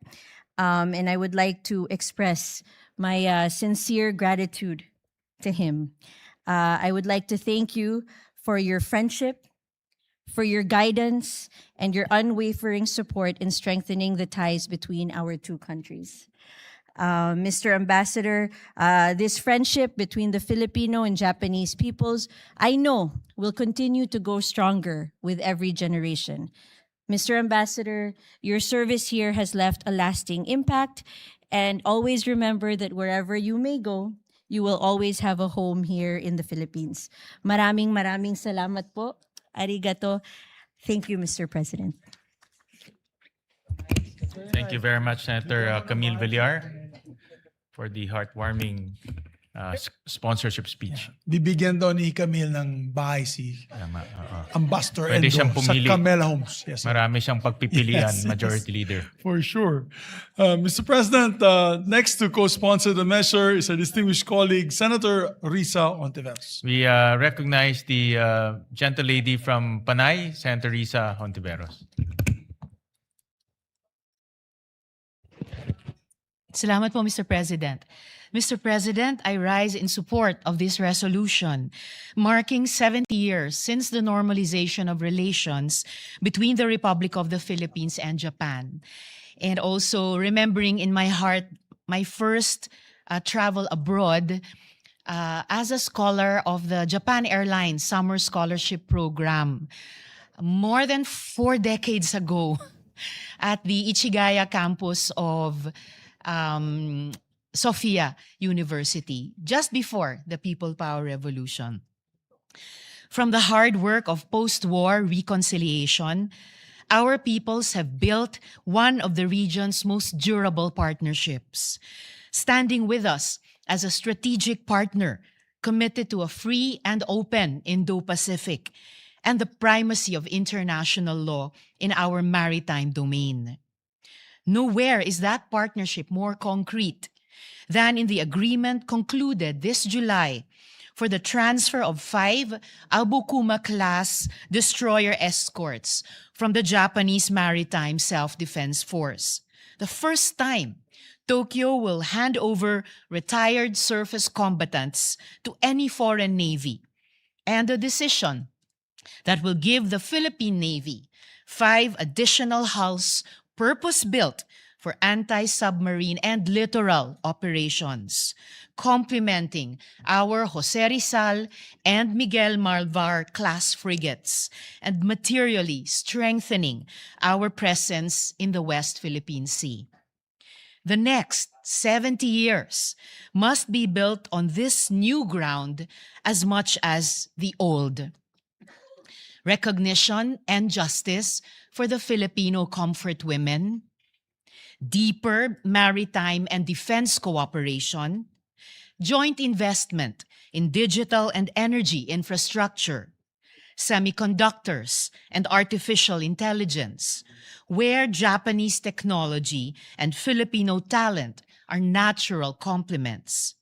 And I would like to express my sincere gratitude to him. I would like to thank you for your friendship, for your guidance, and your unwavering support in strengthening the ties between our two countries. Mr. Ambassador, this friendship between the Filipino and Japanese peoples, I know, will continue to go stronger with every generation. Mr. Ambassador, your service here has left a lasting impact, and always remember that wherever you may go, you will always have a home here in the Philippines. Maraming salamat po. Arigato. Thank you, Mr. President. Thank you very much, Senator Camille Villar, for the heartwarming sponsorship speech. Bibigyan daw ni Camille ng bahay si Tama, oo. Ambassador Pwede Endo siyang sa pumili. Camela Homes. Yes, sir. Marami siyang pagpipilian, Yes, Majority yes. Leader. For sure. Mr. President, next to co-sponsor the measure is our distinguished colleague, Senator Risa Ontiveros. We recognize the gentle lady from Panay, Senator Risa Hontiveros. Salamat po, Mr. President. Mr. President, I rise in support of this resolution, marking 70 years since the normalization of relations between the Republic of the Philippines and Japan. And also remembering in my heart my first travel abroad as a scholar of the Japan Airlines Summer Scholarship Program more than 4 decades ago at the Ichigaya campus of Sophia University, just before the People Power Revolution. From the hard work of post-war reconciliation, our peoples have built one of the region's most durable partnerships, standing with us as a strategic partner committed to a free and open Indo-Pacific and the primacy of international law in our maritime domain. Nowhere is that partnership more concrete than in the agreement concluded this July for the transfer of 5 Abukuma-class destroyer escorts from the Japanese Maritime Self-Defense Force. The first time Tokyo will hand over retired surface combatants to any foreign navy, and a decision that will give the Philippine Navy 5 additional hulls purpose-built for anti-submarine and littoral operations, complementing our Jose Rizal and Miguel Malvar class frigates, and materially strengthening our presence in the West Philippine Sea. The next 70 years must be built on this new ground as much as the old. Recognition and justice for the Filipino comfort women, deeper maritime and defense cooperation, joint investment in digital and energy infrastructure, semiconductors and artificial intelligence, where Japanese technology and Filipino talent are natural complements,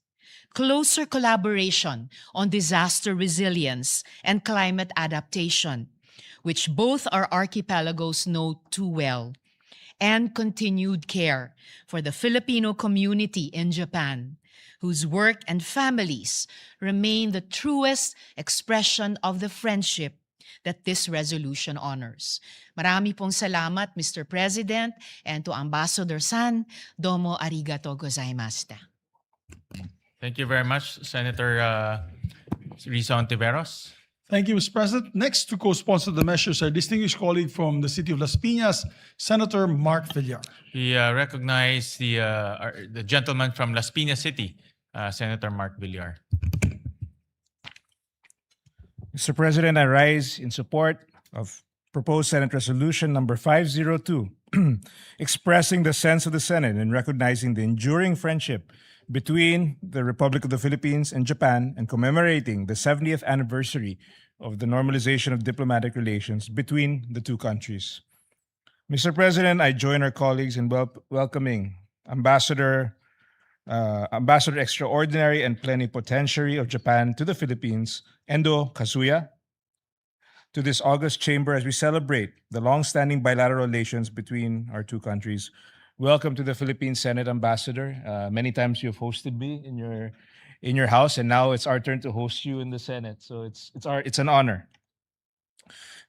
closer collaboration on disaster resilience and climate adaptation, which both our archipelagos know too well, and continued care for the Filipino community in Japan, whose work and families remain the truest expression of the friendship that this resolution honors. Marami pong salamat, Mr. President, and to Ambassador San, domo arigato gozaimashita. Thank you very much, Senator Risa Ontiveros. Thank you, Mr. President. Next to co-sponsor the measures, our distinguished colleague from the city of Las Piñas, Senator Mark Villar. We recognize the gentleman from Las Piñas City, Senator Mark Villar. Mr. President, I rise in support of proposed Senate Resolution number 502, expressing the sense of the Senate in recognizing the enduring friendship between the Republic of the Philippines and Japan and commemorating the 70th anniversary of the normalization of diplomatic relations between the two countries. Mr. President, I join our colleagues in welcoming Ambassador Extraordinary and Plenipotentiary of Japan to the Philippines, Endo Kazuya, to this August chamber as we celebrate the long-standing bilateral relations between our two countries. Welcome to the Philippine Senate, Ambassador. Many times you've hosted me in your house, and now it's our turn to host you in the Senate. So it's an honor.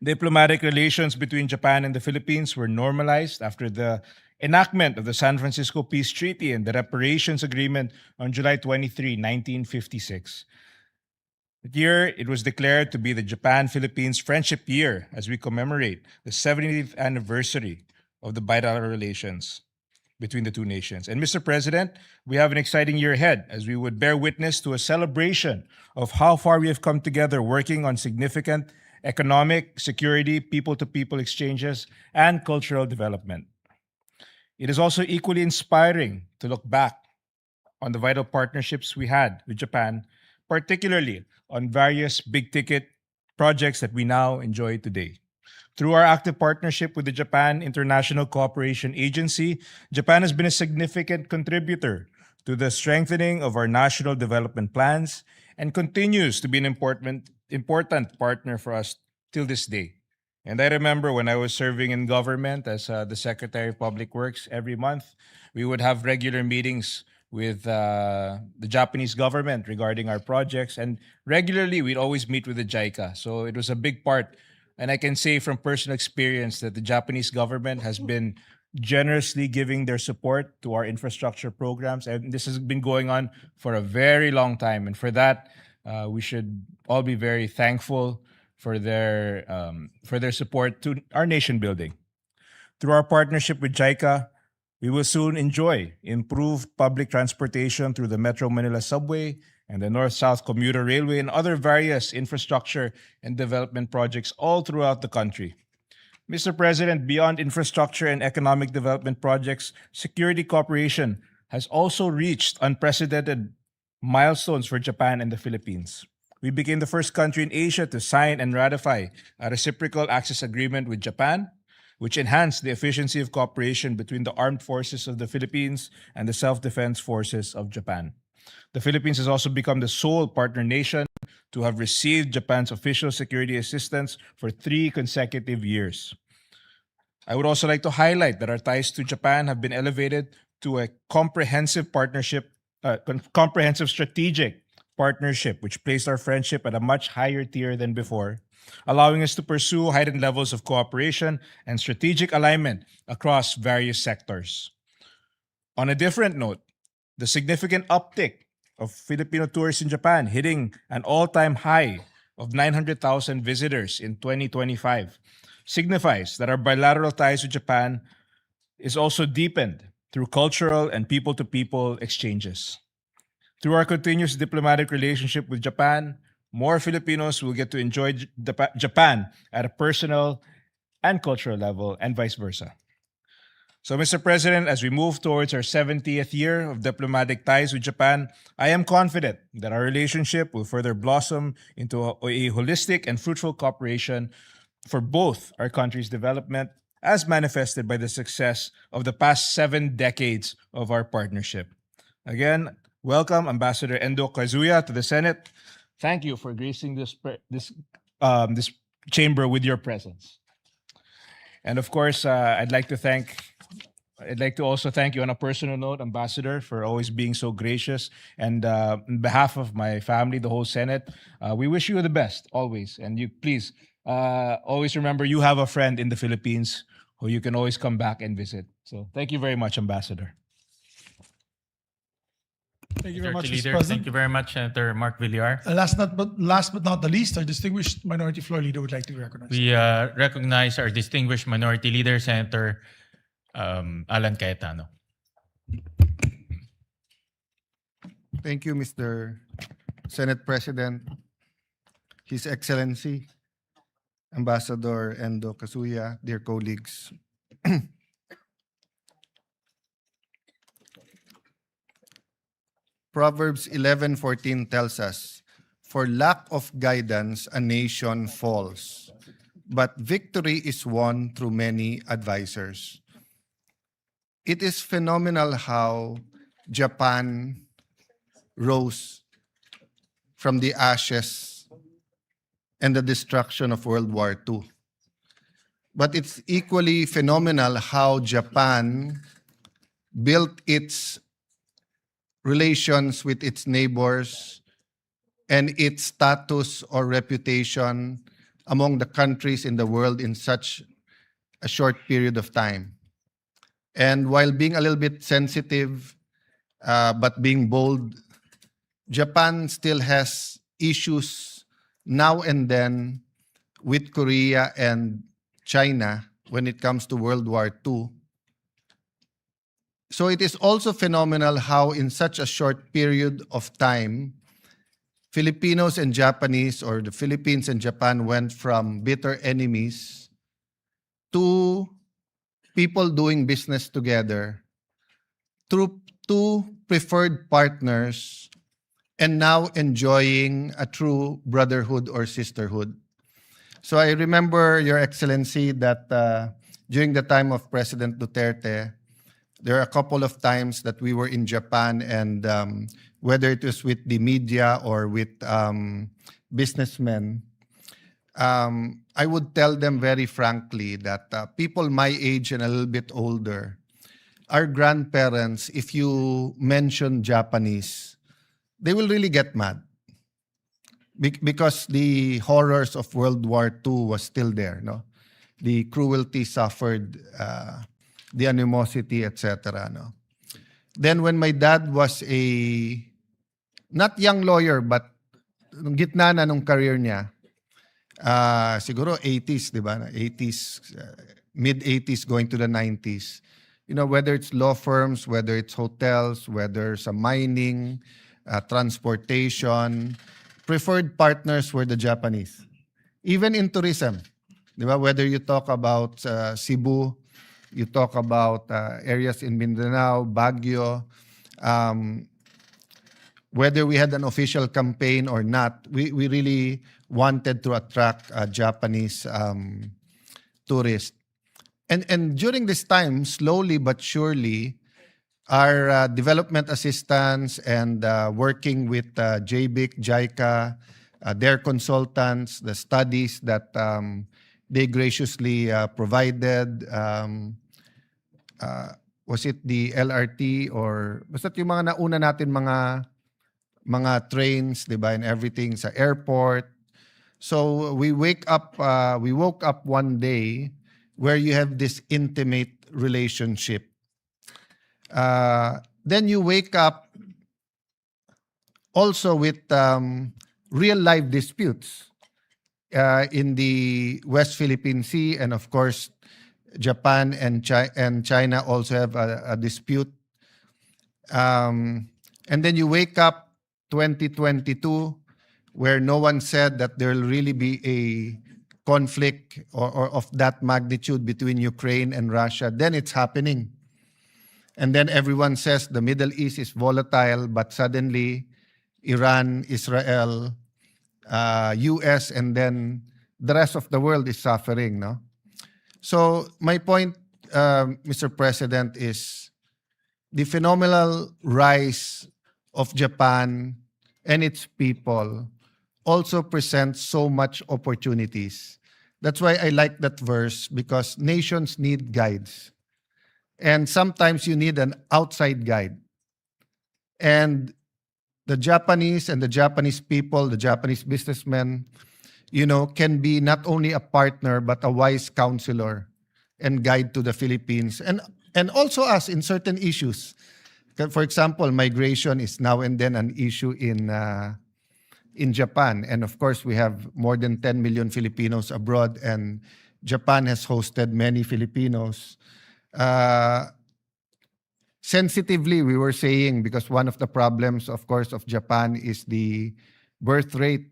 Diplomatic relations between Japan and the Philippines were normalized after the enactment of the San Francisco Peace Treaty and the Reparations Agreement on July 23, 1956. That year, it was declared to be the Japan-Philippines Friendship Year as we commemorate the 70th anniversary of the bilateral relations between the two nations. And Mr. President, we have an exciting year ahead as we would bear witness to a celebration of how far we have come together working on significant economic, security, people-to-people exchanges, and cultural development. It is also equally inspiring to look back on the vital partnerships we had with Japan, particularly on various big-ticket projects that we now enjoy today. Through our active partnership with the Japan International Cooperation Agency, Japan has been a significant contributor to the strengthening of our national development plans and continues to be an important partner for us till this day. And I remember when I was serving in government as the Secretary of Public Works, every month we would have regular meetings with the Japanese government regarding our projects. And regularly, we'd always meet with the JICA. So it was a big part. And I can say from personal experience that the Japanese government has been generously giving their support to our infrastructure programs. And this has been going on for a very long time. And for that, we should all be very thankful for their support to our nation building. Through our partnership with JICA, we will soon enjoy improved public transportation through the Metro Manila Subway and the North-South Commuter Railway and other various infrastructure and development projects all throughout the country. Mr. President, beyond infrastructure and economic development projects, security cooperation has also reached unprecedented milestones for Japan and the Philippines. We became the first country in Asia to sign and ratify a reciprocal access agreement with Japan, which enhanced the efficiency of cooperation between the armed forces of the Philippines and the self-defense forces of Japan. The Philippines has also become the sole partner nation to have received Japan's official security assistance for 3 consecutive years. I would also like to highlight that our ties to Japan have been elevated to a comprehensive strategic partnership, which placed our friendship at a much higher tier than before, allowing us to pursue heightened levels of cooperation and strategic alignment across various sectors. On a different note, the significant uptick of Filipino tourists in Japan, hitting an all-time high of 900,000 visitors in 2025, signifies that our bilateral ties with Japan is also deepened through cultural and people-to-people exchanges. Through our continuous diplomatic relationship with Japan, more Filipinos will get to enjoy Japan at a personal and cultural level, and vice versa. So, Mr. President, as we move towards our 70th year of diplomatic ties with Japan, I am confident that our relationship will further blossom into a holistic and fruitful cooperation for both our countries' development, as manifested by the success of the past 7 decades of our partnership. Again, welcome Ambassador Endo Kazuya to the Senate. Thank you for gracing this chamber with your presence. And of course, I'd like to also thank you on a personal note, Ambassador, for always being so gracious. And on behalf of my family, the whole Senate, we wish you the best always. And you please always remember you have a friend in the Philippines who you can always come back and visit. So thank you very much, Ambassador. Thank you very much, Majority Mr. Leader. President. Thank you very much, Senator Mark Villar. Last but not the least, our distinguished Minority Floor Leader would like to be recognized. We recognize our distinguished Minority Leader, Senator Alan Cayetano. Thank you, Mr. Senate President, His Excellency, Ambassador Endo Kazuya, dear colleagues. Proverbs 11:14 tells us, "For lack of guidance, a nation falls, but victory is won through many advisors." It is phenomenal how Japan rose from the ashes and the destruction of World War II. But it's equally phenomenal how Japan built its relations with its neighbors and its status or reputation among the countries in the world in such a short period of time. And while being a little bit sensitive, but being bold, Japan still has issues now and then with Korea and China when it comes to World War II. So it is also phenomenal how in such a short period of time, Filipinos and Japanese, or the Philippines and Japan, went from bitter enemies to people doing business together, through two preferred partners, and now enjoying a true brotherhood or sisterhood. So I remember, Your Excellency, that during the time of President Duterte, there are a couple of times that we were in Japan, and whether it was with the media or with businessmen, I would tell them very frankly that people my age and a little bit older, our grandparents, if you mention Japanese, they will really get mad because the horrors of World War II was still there, no? The cruelty suffered, the animosity, etc. No? Then when my dad was a, not young lawyer, but nung gitna na nung career niya, siguro 80s, di ba? 80s, mid-80s going to the 90s. You know, whether it's law firms, whether it's hotels, whether sa mining, transportation, preferred partners were the Japanese. Even in tourism, di ba? Whether you talk about Cebu, you talk about areas in Mindanao, Baguio, whether we had an official campaign or not, we really wanted to attract Japanese tourists. And during this time, slowly but surely, our development assistants and working with JBIC, JICA, their consultants, the studies that they graciously provided, was it the LRT or basta yung mga nauna natin mga trains, di ba, and everything sa airport. So we woke up one day where you have this intimate relationship. Then you wake up also with real life disputes in the West Philippine Sea, and of course, Japan and China also have a dispute. And then you wake up 2022, where no one said that there will really be a conflict or of that magnitude between Ukraine and Russia. Then it's happening. And then everyone says the Middle East is volatile, but suddenly Iran, Israel, US, and then the rest of the world is suffering, no? So my point, Mr. President, is the phenomenal rise of Japan and its people also presents so much opportunities. That's why I like that verse, because nations need guides. And sometimes you need an outside guide. And the Japanese and the Japanese people, the Japanese businessmen, can be not only a partner, but a wise counselor and guide to the Philippines. And also us in certain issues. For example, migration is now and then an issue in Japan. And of course, we have more than 10 million Filipinos abroad, and Japan has hosted many Filipinos. Sensitively, we were saying, because one of the problems, of course, of Japan is the birth rate.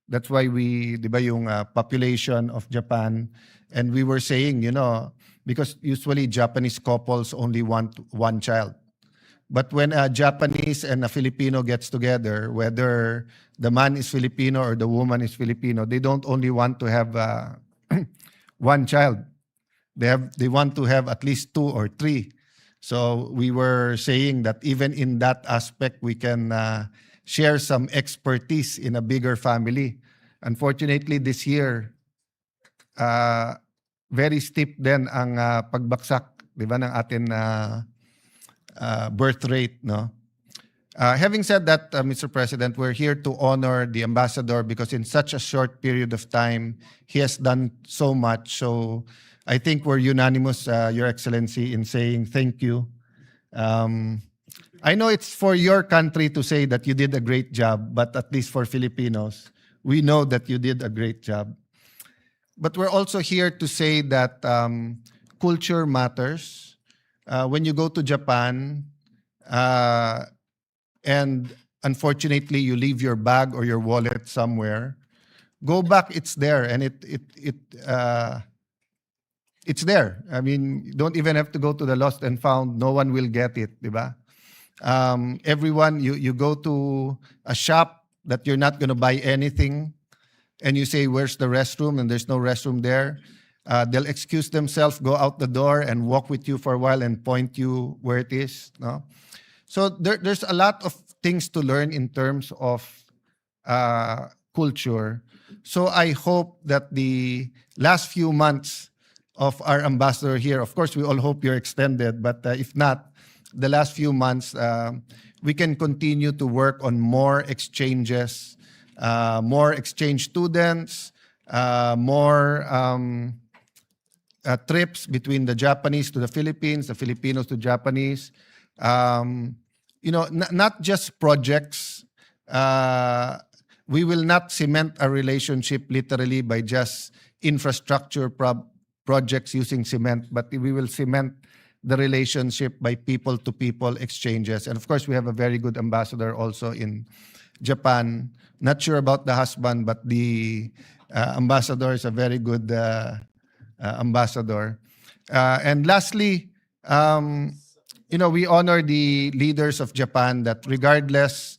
That's why di ba yung population of Japan, and we were saying, because usually Japanese couples only want one child. But when a Japanese and a Filipino gets together, whether the man is Filipino or the woman is Filipino, they don't only want to have one child. They want to have at least 2 or 3. So we were saying that even in that aspect, we can share some expertise in a bigger family. Unfortunately, this year, very steep din ang pagbaksak, di ba, ng atin birth rate, no? Having said that, Mr. President, we're here to honor the ambassador because in such a short period of time, he has done so much. So I think we're unanimous, Your Excellency, in saying thank you. I know it's for your country to say that you did a great job, but at least for Filipinos, we know that you did a great job. But we're also here to say that culture matters. When you go to Japan, and unfortunately you leave your bag or your wallet somewhere, go back, it's there, and it's there. I mean, you don't even have to go to the lost and found. No one will get it, diba? Everyone, you go to a shop that you're not going to buy anything, and you say, where's the restroom? And there's no restroom there. They'll excuse themselves, go out the door, and walk with you for a while and point you where it is. No? So there's a lot of things to learn in terms of culture. So I hope that the last few months of our ambassador here, of course, we all hope you're extended, but if not, the last few months, we can continue to work on more exchanges, more exchange students, more trips between the Japanese to the Philippines, the Filipinos to Japanese. Not just projects. We will not cement a relationship literally by just infrastructure projects using cement, but we will cement the relationship by people-to-people exchanges. And of course, we have a very good ambassador also in Japan. Not sure about the husband, but the ambassador is a very good ambassador. And lastly, we honor the leaders of Japan that regardless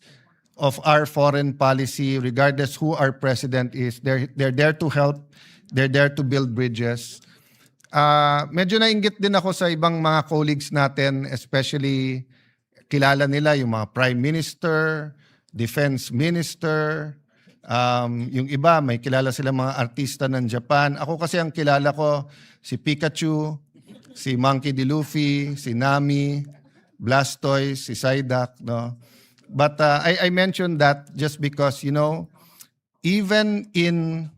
of our foreign policy, regardless who our president is, they're there to help. They're there to build bridges. Medyo nainggit din ako sa ibang mga colleagues natin, especially kilala nila yung mga prime minister, defense minister, yung iba may kilala silang mga artista ng Japan. Ako kasi ang kilala ko si Pikachu, si Monkey D. Luffy, si Nami, Blastoise, si Psyduck, no? But I mentioned that just because, even in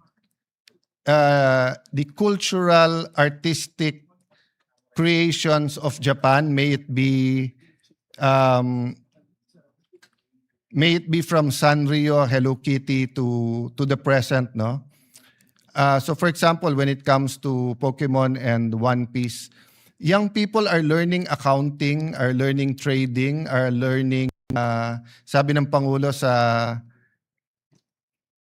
the cultural, artistic creations of Japan, may it be from Sanrio, Hello Kitty to the present, no? So for example, when it comes to Pokemon and One Piece, young people are learning accounting, are learning trading, are learning, sabi ng Pangulo sa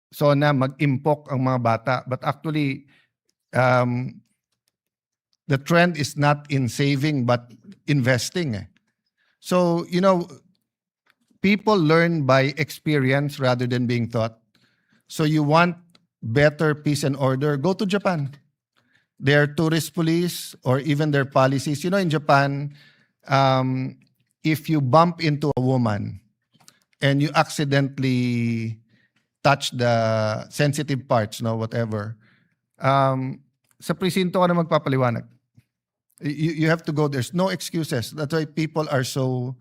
SONA, mag-impok ang mga bata. But actually, the trend is not in saving, but investing. So, people learn by experience rather than being taught. So you want better peace and order, go to Japan. Their tourist police or even their policies. In Japan, if you bump into a woman, and you accidentally touch the sensitive parts, no, whatever, sa presinto ka na magpapaliwanag. You have to go. There's no excuses. That's why people are so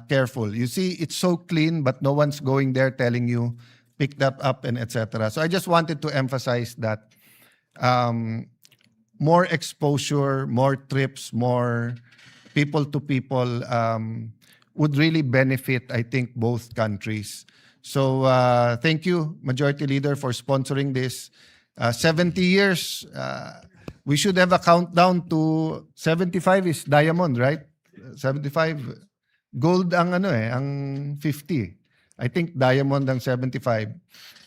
careful. You see, it's so clean, but no one's going there telling you pick that up and etc. So I just wanted to emphasize that more exposure, more trips, more people to people would really benefit, I think, both countries. So thank you, Majority Leader, for sponsoring this. 70 years, we should have a countdown to 75 is diamond, right? 75 gold ang ang 50. I think diamond ang 75.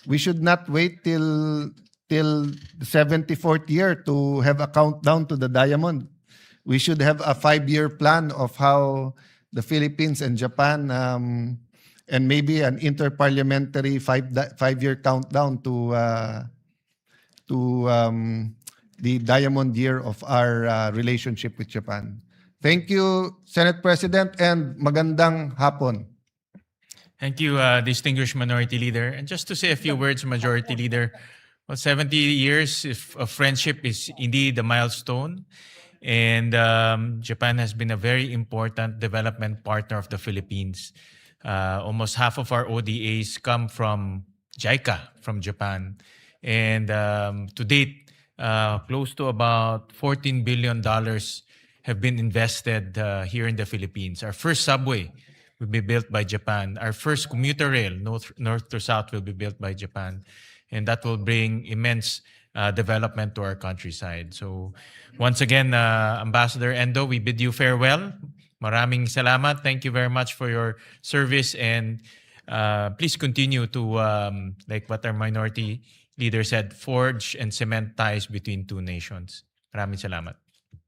We should not wait till the 74th year to have a countdown to the diamond. We should have a 5-year plan of how the Philippines and Japan and maybe an interparliamentary 5-year countdown to the diamond year of our relationship with Japan. Thank you, Senate President, and magandang hapon. Thank you, distinguished Minority Leader. And just to say a few words, Majority Leader, well, 70 years of friendship is indeed a milestone. And Japan has been a very important development partner of the Philippines. Almost half of our ODAs come from JICA, from Japan. And to date, close to about $14 billion have been invested here in the Philippines. Our first subway will be built by Japan. Our first commuter rail, north to south, will be built by Japan. And that will bring immense development to our countryside. So once again, Ambassador Endo, we bid you farewell. Maraming salamat. Thank you very much for your service. And please continue to, like what our Minority Leader said, forge and cement ties between two nations. Maraming salamat.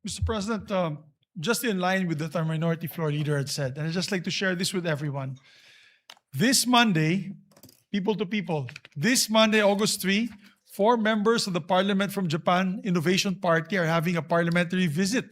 Mr. President, just in line with what our Minority Floor Leader had said, and I'd just like to share this with everyone. This Monday, people to people, this Monday, August 3, 4 members of the Parliament from Japan Innovation Party are having a parliamentary visit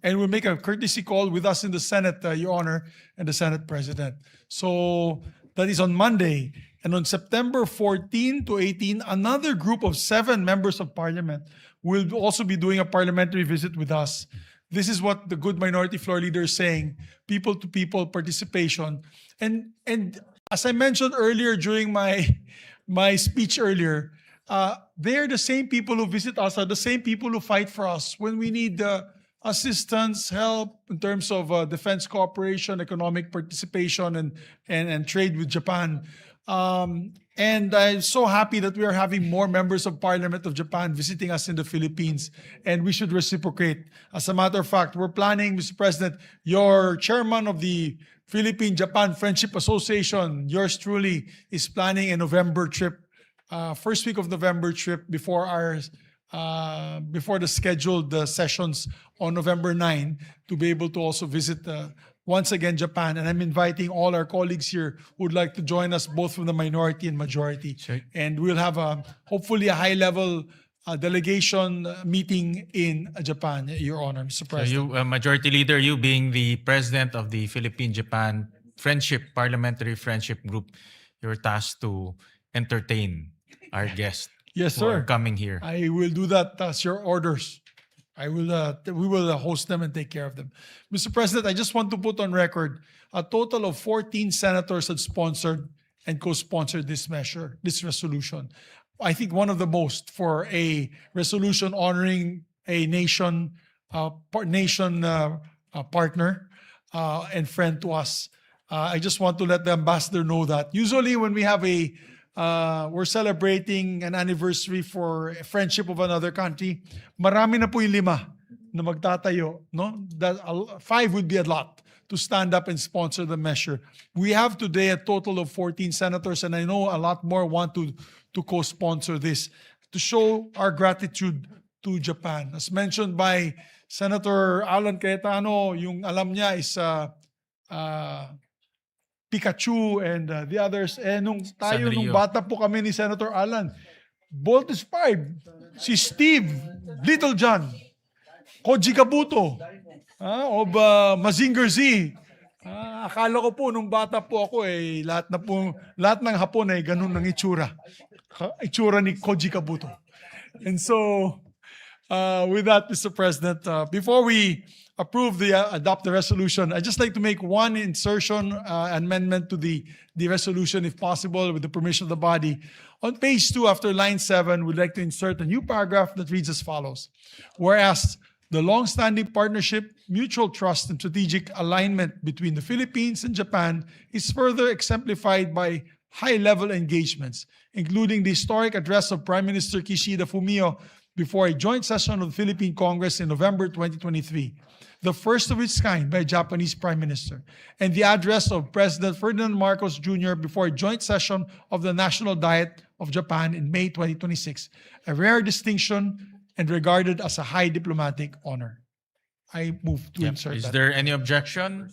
and will make a courtesy call with us in the Senate, Your Honor, and the Senate President. So that is on Monday. And on September 14 to 18, another group of 7 members of Parliament will also be doing a parliamentary visit with us. This is what the good Minority Floor Leader is saying, people to people participation. And as I mentioned earlier during my speech earlier, they're the same people who visit us, are the same people who fight for us when we need assistance, help in terms of defense cooperation, economic participation, and trade with Japan. And I'm so happy that we are having more members of Parliament of Japan visiting us in the Philippines, and we should reciprocate. As a matter of fact, we're planning, Mr. President, your chairman of the Philippine-Japan Friendship Association, yours truly, is planning a November trip, first week of November trip before the scheduled sessions on November 9 to be able to also visit once again Japan. And I'm inviting all our colleagues here who would like to join us both from the minority and majority. Sure. And we'll have hopefully a high-level delegation meeting in Japan, Your Honor, Mr. So President. you, Majority Leader, you being the President of the Philippine-Japan Parliamentary Friendship Group, you're tasked to entertain our guests. Yes, who are sir. coming here. I will do that as your orders. We will host them and take care of them. Mr. President, I just want to put on record, a total of 14 senators had sponsored and co-sponsored this resolution. I think one of the most for a resolution honoring a nation partner and friend to us. I just want to let the ambassador know that. Usually when we have we're celebrating an anniversary for a friendship of another country, marami na po yung 5 na magtatayo, no? That 5 would be a lot to stand up and sponsor the measure. We have today a total of 14 senators, and I know a lot more want to co-sponsor this to show our gratitude to Japan. As mentioned by Senator Alan Cayetano, yung alam niya is Pikachu and the others. Nung Sanrio. bata po kami ni Senator Alan, Bolt inspired. Si Steve, Little John, Koji Kabuto, of Mazinger Z, Akala ko po nung bata po ako lahat ng Hapon ay ganun ng itsura. Itsura ni Koji Kabuto. And so, with that, Mr. President, before we adopt the resolution, I'd just like to make one insertion, amendment to the resolution, if possible, with the permission of the body. On page 2, after line 7, we'd like to insert a new paragraph that reads as follows. Whereas the long-standing partnership, mutual trust, and strategic alignment between the Philippines and Japan is further exemplified by high-level engagements, including the historic address of Prime Minister Kishida Fumio before a joint session of the Philippine Congress in November 2023, the first of its kind by a Japanese Prime Minister, and the address of President Ferdinand Marcos Jr. before a joint session of the National Diet of Japan in May 2026, a rare distinction and regarded as a high diplomatic honor. I move to insert Is that. there any objection?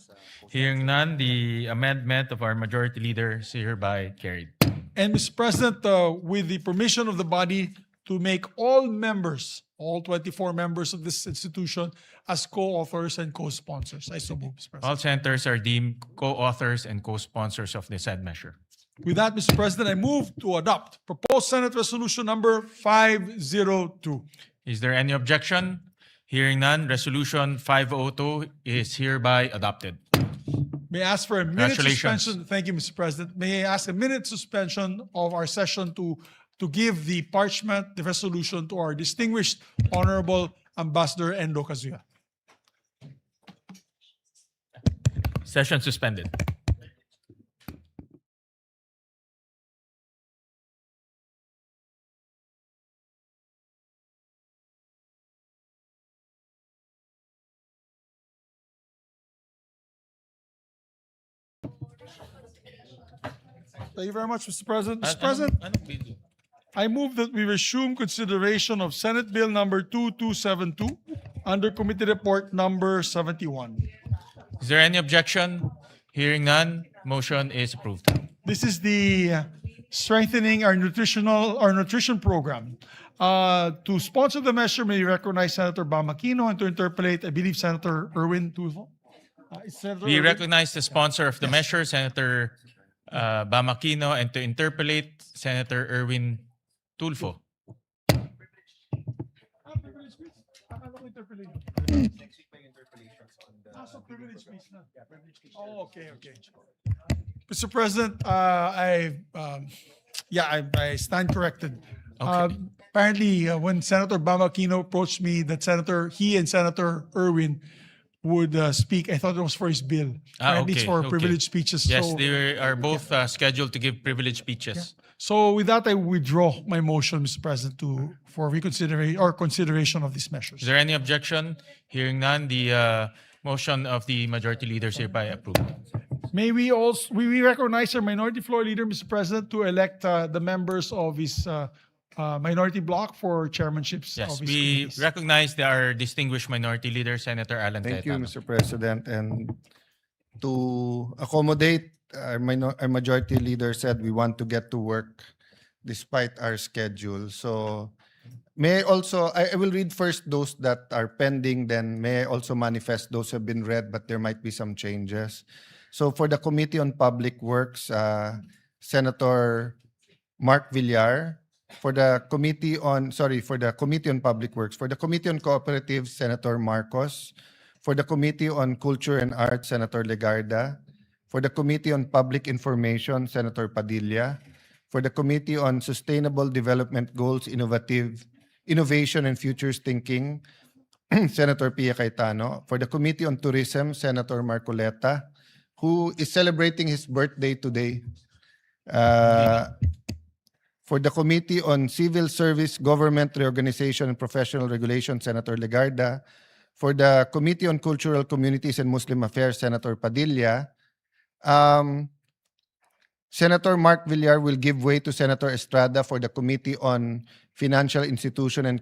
Hearing none, the amendment of our majority leader is hereby carried. And Mr. President, with the permission of the body to make all members, all 24 members of this institution, as co-authors and co-sponsors. I so move, Mr. President. All senators are deemed co-authors and co-sponsors of the said measure. With that, Mr. President, I move to adopt proposed Senate Resolution number 502. Is there any objection? Hearing none, Resolution 502 is hereby adopted. May I ask for a minute Congratulations. suspension? Thank you, Mr. President. May I ask a minute suspension of our session to give the parchment, the resolution, to our distinguished Honorable Ambassador Endo Kazuya. Session suspended. Thank you very much, Mr. President. Mr. President, I move that we resume consideration of Senate Bill number 2272 under Committee Report number 71. Is there any objection? Hearing none, motion is approved. This is the strengthening our nutrition program. To sponsor the measure, may we recognize Senator Bamakino, and to interpolate, I believe, Senator Erwin Tulfo. We recognize the sponsor of the measure, Senator Bamakino, and to interpolate, Senator Erwin Tulfo. Oh, okay. Mr. President, I stand corrected. Apparently, when Senator Bamakino approached me, that he and Senator Erwin would speak, I thought it was for his bill. Apparently, it's for privileged speeches. Yes, so, they are both scheduled to give privileged speeches. So with that, I withdraw my motion, Mr. President, for reconsideration or consideration of these measures. Is there any objection? Hearing none, the motion of the majority leader is hereby approved. May we recognize our minority floor leader, Mr. President, to elect the members of his minority bloc for chairmanships Yes, of his we committees. recognize our distinguished minority leader, Senator Alan Thank you, Cayetano. Mr. President. And to accommodate our majority leader said we want to get to work despite our schedule. So may I also, I will read first those that are pending, then may I also manifest those have been read, but there might be some changes. So for the Committee on Public Works, Senator Mark Villar. For the Committee on Public Works. For the Committee on Cooperatives, Senator Marcos. For the Committee on Culture and Arts, Senator Legarda. For the Committee on Public Information, Senator Padilla. For the Committee on Sustainable Development Goals, Innovation and Futures Thinking, Senator Pia Cayetano. For the Committee on Tourism, Senator Marcoleta, who is celebrating his birthday today. For the Committee on Civil Service, Government Reorganization and Professional Regulation, Senator Legarda. For the Committee on Cultural Communities and Muslim Affairs, Senator Padilla. Senator Mark Villar will give way to Senator Estrada for the Committee on Financial Institution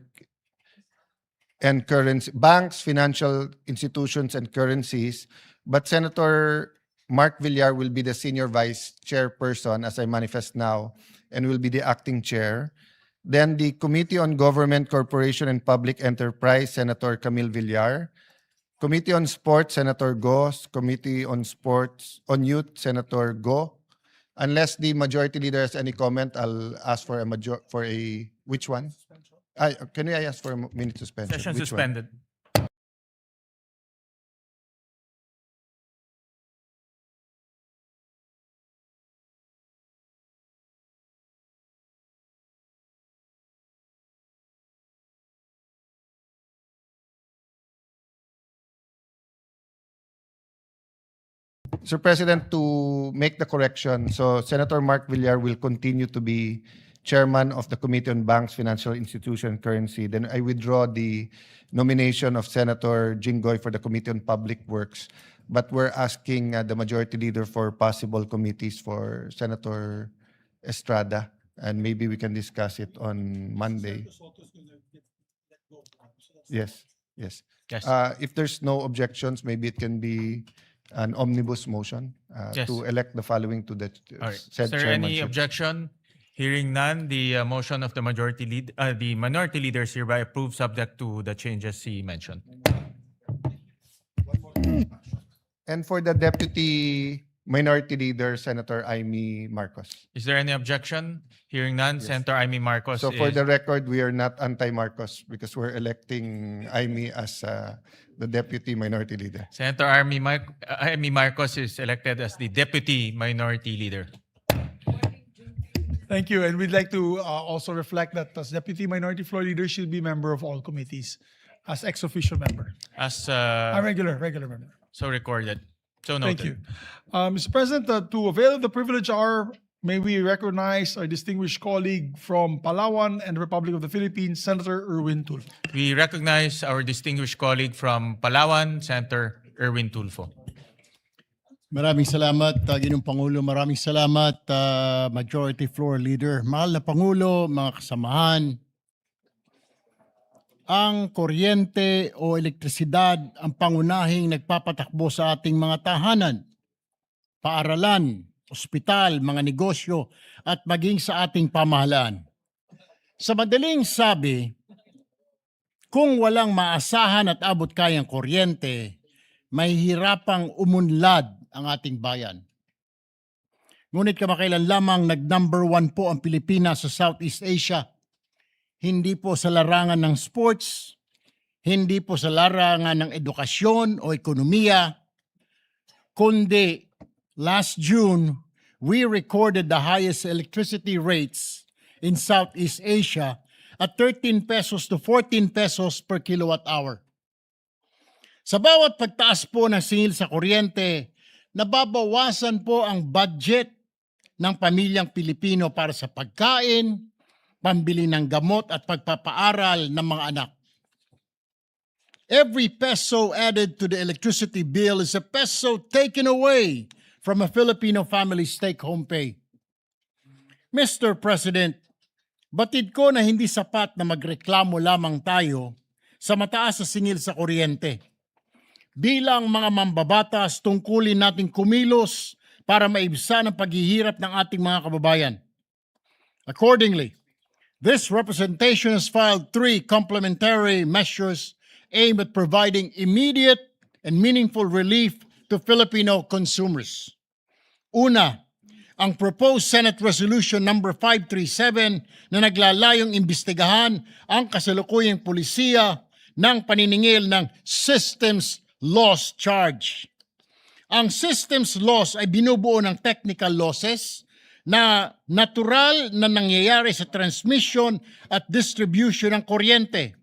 and Currency, Banks, Financial Institutions and Currencies. But Senator Mark Villar will be the Senior Vice Chairperson, as I manifest now, and will be the acting chair. Then the Committee on Government, Corporation, and Public Enterprise, Senator Camille Villar. Committee on Sports, Senator Go. Committee on Sports, on Youth, Senator Go. Unless the majority leader has any comment, I'll ask for a which one? Can I ask for a minute suspension? Session Which one? suspended. Sir President, to make the correction, so Senator Mark Villar will continue to be chairman of the Committee on Banks, Financial Institution, Currency. Then I withdraw the nomination of Senator Jinggoy for the Committee on Public Works. But we're asking the majority leader for possible committees for Senator Estrada, and maybe we can discuss it on Monday. Yes, yes. Yes. If there's no objections, maybe it can be an omnibus motion Yes. to elect the following to the All right. said Is there any chairmanship. objection? Hearing none, the motion of the the minority leaders hereby approved, subject to the changes he mentioned. And for the deputy minority leader, Senator Amy Marcos. Is there any objection? Hearing none, Senator Amy Marcos So for is- the record, we are not anti-Marcos because we're electing Amy as the deputy minority leader. Senator Amy Marcos is elected as the deputy minority leader. Thank you. And we'd like to also reflect that as deputy minority floor leader, she'll be member of all committees as ex officio member. As A regular member. so recorded. So noted. Thank you. Mr. President, to avail of the privilege hour, may we recognize our distinguished colleague from Palawan and the Republic of the Philippines, Senator Erwin Tulfo. We recognize our distinguished colleague from Palawan, Senator Erwin Tulfo. Maraming salamat, Ginoong Pangulo. Maraming salamat, Majority Floor Leader. Mahal na Pangulo, mga kasamahan. Ang kuryente o elektrisidad ang pangunahing nagpapatakbo sa ating mga tahanan, paaralan, ospital, mga negosyo at maging sa ating pamahalaan. Sa madaling sabi, kung walang maasahan at abot kayang kuryente, mahihirapang umunlad ang ating bayan. Ngunit kamakailan lamang nag-number 1 po ang Pilipinas sa Southeast Asia. Hindi po sa larangan ng sports, hindi po sa larangan ng edukasyon o ekonomiya, kundi last June, we recorded the highest electricity rates in Southeast Asia at 13 pesos to 14 pesos per kilowatt hour. Sa bawat pagtaas po ng singil sa kuryente, nababawasan po ang budget ng pamilyang Pilipino para sa pagkain, pambili ng gamot at pagpapaaral ng mga anak. Every peso added to the electricity bill is a peso taken away from a Filipino family's take-home pay. Mr. President, batid ko na hindi sapat na magreklamo lamang tayo sa mataas na singil sa kuryente. Bilang mga mambabatas, tungkulin nating kumilos para maibsan ang paghihirap ng ating mga kababayan. Accordingly, this representation has filed 3 complementary measures aimed at providing immediate and meaningful relief to Filipino consumers. Una, ang proposed Senate Resolution number 537 na naglalayong imbestigahan ang kasalukuyang pulisiya ng paniningil ng systems loss charge. Ang systems loss ay binubuo ng technical losses na natural na nangyayari sa transmission at distribution ng kuryente.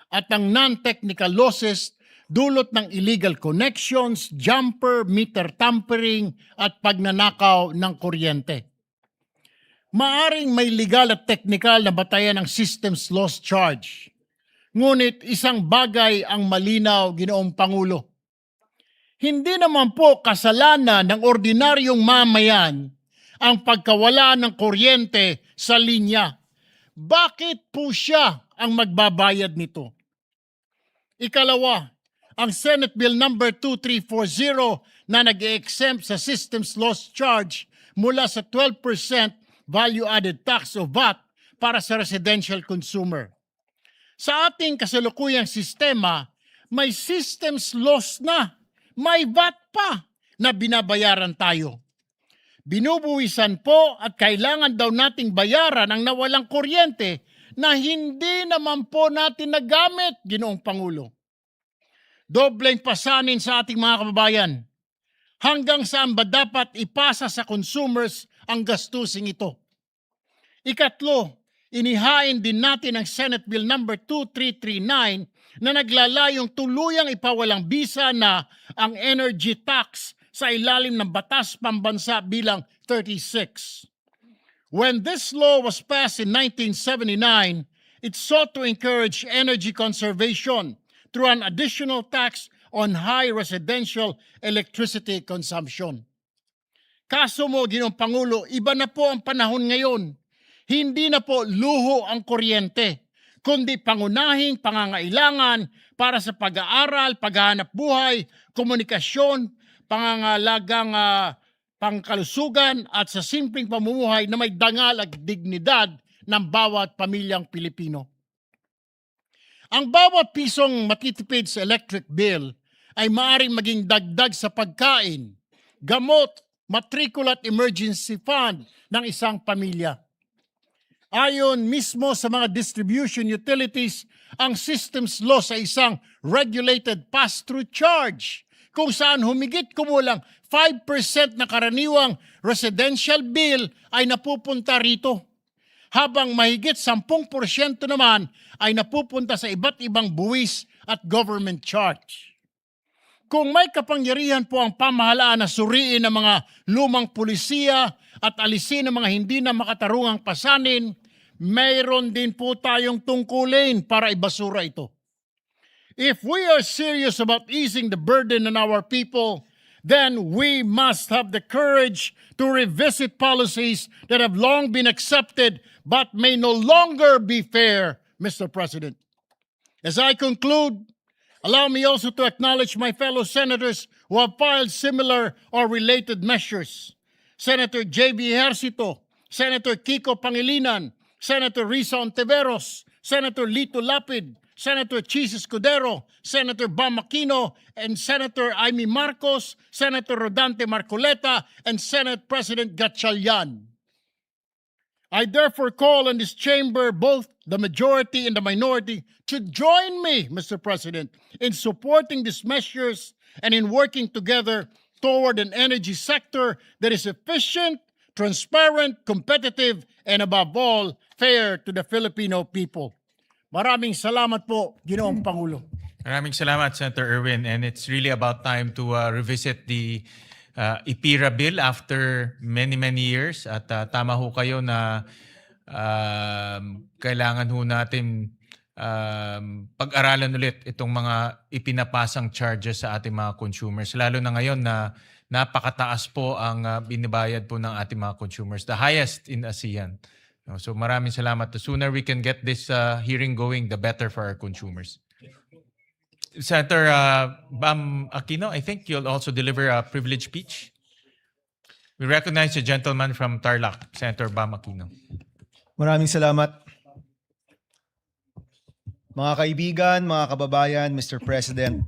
At ang non-technical losses dulot ng illegal connections, jumper, meter tampering at pagnanakaw ng kuryente. Maaring may legal at technical na batayan ng systems loss charge. Ngunit isang bagay ang malinaw, Ginoong Pangulo. Hindi naman po kasalanan ng ordinaryong mamayan ang pagkawala ng kuryente sa linya. Bakit po siya ang magbabayad nito? Ikalawa, ang Senate Bill number 2340 na nag-exempt sa systems loss charge mula sa 12% value-added tax o VAT para sa residential consumer. Sa ating kasalukuyang sistema, may systems loss na, may VAT pa na binabayaran tayo. Binubuwisan po at kailangan daw nating bayaran ang nawalang kuryente na hindi naman po natin nagamit, Ginoong Pangulo. Dobleng pasanin sa ating mga kababayan. Hanggang saan ba dapat ipasa sa consumers ang gastusing ito? Ikatlo, inihain din natin ang Senate Bill number 2339 na naglalayong tuluyang ipawalang bisa na ang energy tax sa ilalim ng Batas Pambansa bilang 36. When this law was passed in 1979, it sought to encourage energy conservation through an additional tax on high residential electricity consumption. Kaso mo, Ginoong Pangulo, iba na po ang panahon ngayon. Hindi na po luho ang kuryente, kundi pangunahing pangangailangan para sa pag-aaral, paghahanap buhay, komunikasyon, pangangalagang pangkalusugan at sa simpleng pamumuhay na may dangal at dignidad ng bawat pamilyang Pilipino. Ang bawat pisong matitipid sa electric bill ay maaaring maging dagdag sa pagkain, gamot, matrikula at emergency fund ng isang pamilya. Ayon mismo sa mga distribution utilities, ang systems loss ay isang regulated pass-through charge kung saan humigit kumulang 5% na karaniwang residential bill ay napupunta rito, habang mahigit 10% naman ay napupunta sa iba't ibang buwis at government charge. Kung may kapangyarihan po ang pamahalaan na suriin ang mga lumang pulisiya at alisin ang mga hindi na makatarungang pasanin, mayroon din po tayong tungkulin para ibasura ito. If we are serious about easing the burden on our people, then we must have the courage to revisit policies that have long been accepted but may no longer be fair, Mr. President. As I conclude, allow me also to acknowledge my fellow senators who have filed similar or related measures. Senator J.B. Ejercito, Senator Kiko Pangilinan, Senator Risa Ontiveros, Senator Lito Lapid, Senator Chis Escudero, Senator Bam Aquino, and Senator Amy Marcos, Senator Rodante Marcoleta, and Senate President Gatchalian. I therefore call on this chamber, both the majority and the minority, to join me, Mr. President, in supporting these measures and in working together toward an energy sector that is efficient, transparent, competitive, and above all, fair to the Filipino people. Maraming salamat po, Ginoong Pangulo. Maraming salamat, Senator Erwin. And it's really about time to revisit the IPIRA bill after many, many years. At tama ho kayo na kailangan ho natin pag-aralan ulit itong mga ipinapasang charges sa ating mga consumers. Lalo na ngayon na napakataas po ang binibayad po ng ating mga consumers. The highest in ASEAN. So maraming salamat. The sooner we can get this hearing going, the better for our consumers. Senator Bam Aquino, I think you'll also deliver a privilege speech. We recognize the gentleman from Tarlac, Senator Bam Aquino. Maraming salamat. Mga kaibigan, mga kababayan, Mr. President,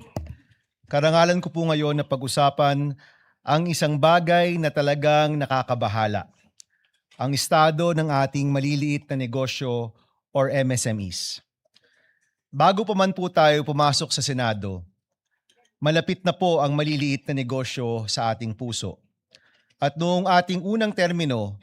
karangalan ko po ngayon na pag-usapan ang isang bagay na talagang nakakabahala. Ang estado ng ating maliliit na negosyo or MSMEs. Bago pa man po tayo pumasok sa Senado, malapit na po ang maliliit na negosyo sa ating puso. At noong ating unang termino,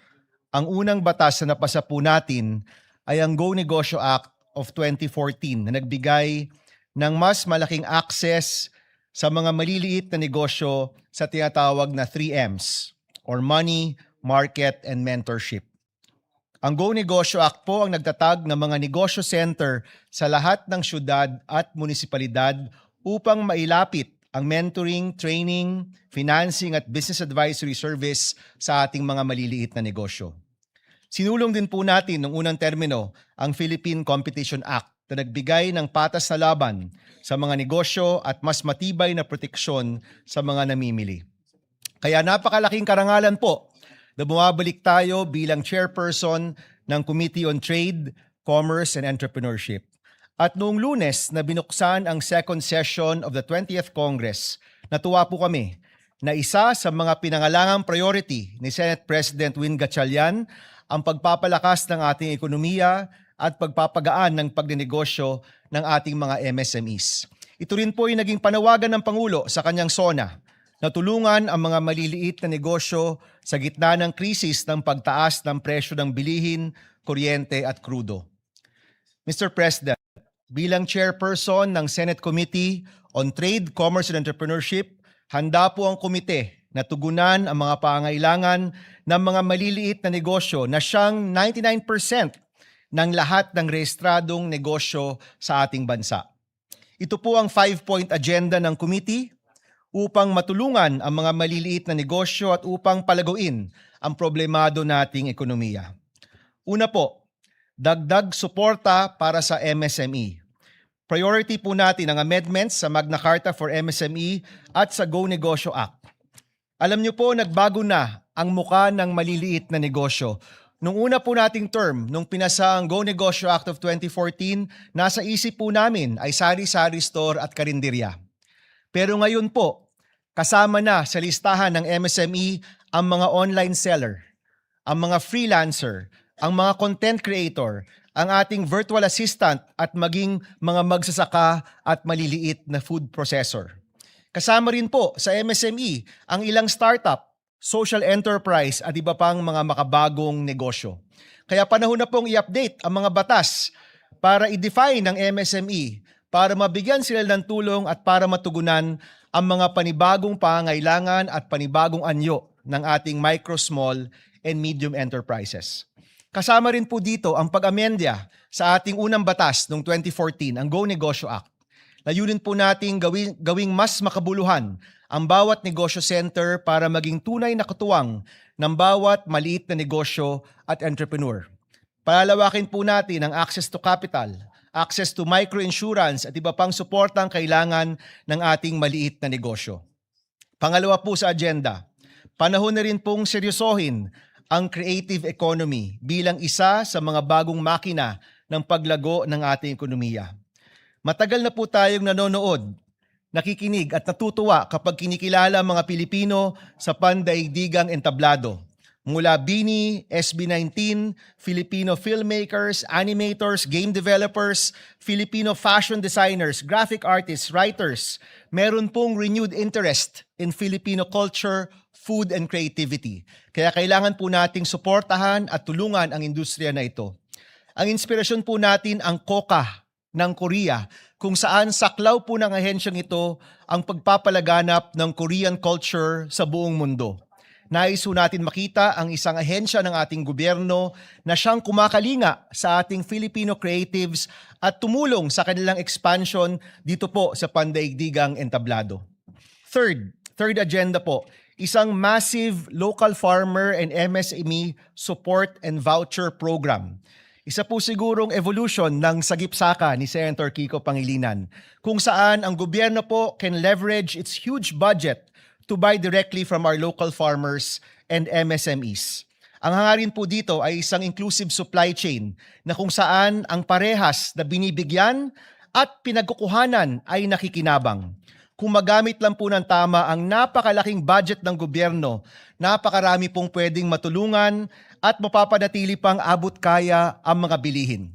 ang unang batas na napasa po natin ay ang Go Negosyo Act of 2014 na nagbigay ng mas malaking access sa mga maliliit na negosyo sa tinatawag na 3Ms or money, market, and mentorship. Ang Go Negosyo Act po ang nagtatag ng mga negosyo center sa lahat ng syudad at munisipalidad upang mailapit ang mentoring, training, financing at business advisory service sa ating mga maliliit na negosyo. Sinulong din po natin noong unang termino ang Philippine Competition Act na nagbigay ng patas na laban sa mga negosyo at mas matibay na proteksyon sa mga namimili. Kaya napakalaking karangalan po na bumabalik tayo bilang chairperson ng Committee on Trade, Commerce and Entrepreneurship. At noong Lunes na binuksan ang second session of the 20th Congress, natuwa po kami na isa sa mga pinangalangang priority ni Senate President Win Gatchalian ang pagpapalakas ng ating ekonomiya at pagpapagaan ng pagnenegosyo ng ating mga MSMEs. Ito rin po ay naging panawagan ng Pangulo sa kanyang SONA na tulungan ang mga maliliit na negosyo sa gitna ng krisis ng pagtaas ng presyo ng bilihin, kuryente at krudo. Mr. President, bilang chairperson ng Senate Committee on Trade, Commerce and Entrepreneurship, handa po ang komite na tugunan ang mga pangailangan ng mga maliliit na negosyo na siyang 99% ng lahat ng rehistradong negosyo sa ating bansa. Ito po ang 5-point agenda ng committee upang matulungan ang mga maliliit na negosyo at upang palaguin ang problemado nating ekonomiya. Una po, dagdag suporta para sa MSME. Priority po natin ang amendments sa Magna Carta for MSME at sa Go Negosyo Act. Alam niyo po, nagbago na ang muka ng maliliit na negosyo. Nung una po nating term, nung pinasa ang Go Negosyo Act of 2014, nasa isip po namin ay sari-sari store at karinderya. Pero ngayon po, kasama na sa listahan ng MSME ang mga online seller, ang mga freelancer, ang mga content creator, ang ating virtual assistant at maging mga magsasaka at maliliit na food processor. Kasama rin po sa MSME ang ilang startup, social enterprise at iba pang mga makabagong negosyo. Kaya panahon na pong i-update ang mga batas para i-define ang MSME, para mabigyan sila ng tulong at para matugunan ang mga panibagong pangailangan at panibagong anyo ng ating micro, small, and medium enterprises. Kasama rin po dito ang pag-amendya sa ating unang batas noong 2014, ang Go Negosyo Act. Layunin po nating gawing mas makabuluhan ang bawat negosyo center para maging tunay na katuwang ng bawat maliit na negosyo at entrepreneur. Palalawakin po natin ang access to capital, access to microinsurance at iba pang suportang kailangan ng ating maliit na negosyo. Pangalawa po sa agenda, panahon na rin pong seryosohin ang creative economy bilang isa sa mga bagong makina ng paglago ng ating ekonomiya. Matagal na po tayong nanonood, nakikinig at natutuwa kapag kinikilala ang mga Pilipino sa pandaigdigang entablado. Mula BINI, SB19, Filipino filmmakers, animators, game developers, Filipino fashion designers, graphic artists, writers, meron pong renewed interest in Filipino culture, food, and creativity. Kaya kailangan po nating suportahan at tulungan ang industriya na ito. Ang inspirasyon po natin ang Coca ng Korea, kung saan saklaw po ng ahensyang ito ang pagpapalaganap ng Korean culture sa buong mundo. Nais po natin makita ang isang ahensya ng ating gobyerno na siyang kumakalinga sa ating Filipino creatives at tumulong sa kanilang expansion dito po sa pandaigdigang entablado. Third agenda po, isang massive local farmer and MSME support and voucher program. Isa po sigurong evolution ng sagip-saka ni Senator Kiko Pangilinan, kung saan ang gobyerno po can leverage its huge budget to buy directly from our local farmers and MSMEs. Ang hangarin po dito ay isang inclusive supply chain na kung saan ang parehas na binibigyan at pinagkukuhanan ay nakikinabang. Kung magamit lang po ng tama ang napakalaking budget ng gobyerno, napakarami pong pwedeng matulungan at mapapanatili pang abot kaya ang mga bilihin.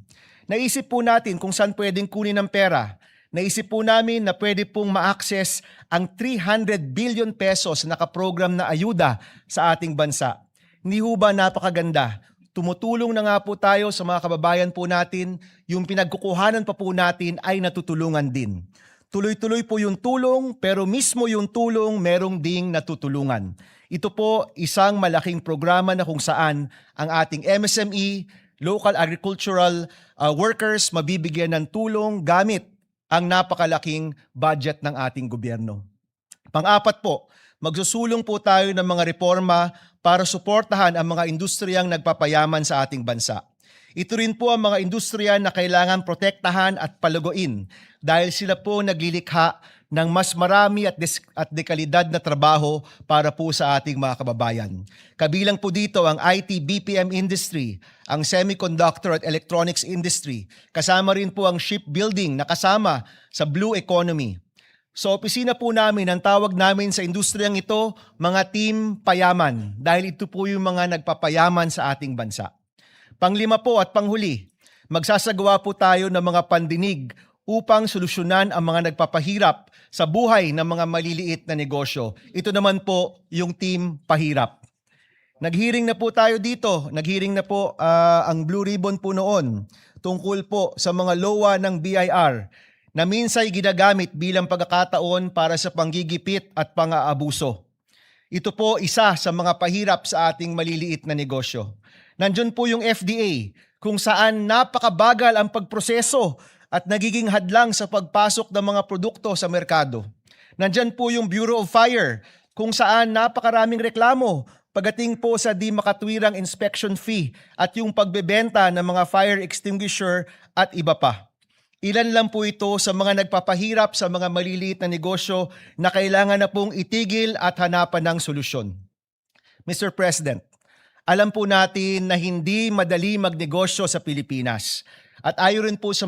Naisip po natin kung saan pwedeng kunin ang pera. Naisip po namin na pwede pong ma-access ang 300 billion pesos na nakaprogram na ayuda sa ating bansa. Hindi ho ba napakaganda? Tumutulong na nga po tayo sa mga kababayan po natin, yung pinagkukuhanan pa po natin ay natutulungan din. Tuloy-tuloy po yung tulong, pero mismo yung tulong merong ding natutulungan. Ito po isang malaking programa na kung saan ang ating MSME, local agricultural workers mabibigyan ng tulong gamit ang napakalaking budget ng ating gobyerno. Pang-apat po, magsusulong po tayo ng mga reforma para suportahan ang mga industriyang nagpapayaman sa ating bansa. Ito rin po ang mga industriya na kailangan protektahan at palaguin dahil sila po naglilikha ng mas marami at dekalidad na trabaho para po sa ating mga kababayan. Kabilang po dito ang IT BPM industry, ang semiconductor at electronics industry, kasama rin po ang shipbuilding na kasama sa blue economy. Sa opisina po namin, ang tawag namin sa industriyang ito, mga team payaman, dahil ito po yung mga nagpapayaman sa ating bansa. Panglima po at panghuli, magsasagawa po tayo ng mga pandinig upang solusyonan ang mga nagpapahirap sa buhay ng mga maliliit na negosyo. Ito naman po yung team pahirap. Naghearing na po tayo dito. Naghearing na po ang Blue Ribbon po noon tungkol po sa mga LOA ng BIR na minsay ginagamit bilang pagkakataon para sa panggigipit at pang-aabuso. Ito po isa sa mga pahirap sa ating maliliit na negosyo. Nandiyon po yung FDA kung saan napakabagal ang pagproseso at nagiging hadlang sa pagpasok ng mga produkto sa merkado. Nandyan po yung Bureau of Fire kung saan napakaraming reklamo pagdating po sa di makatwirang inspection fee at yung pagbebenta ng mga fire extinguisher at iba pa. Ilan lang po ito sa mga nagpapahirap sa mga maliliit na negosyo na kailangan na pong itigil at hanapan ng solusyon. Mr. President, alam po natin na hindi madali magnegosyo sa Pilipinas. At ayon rin po sa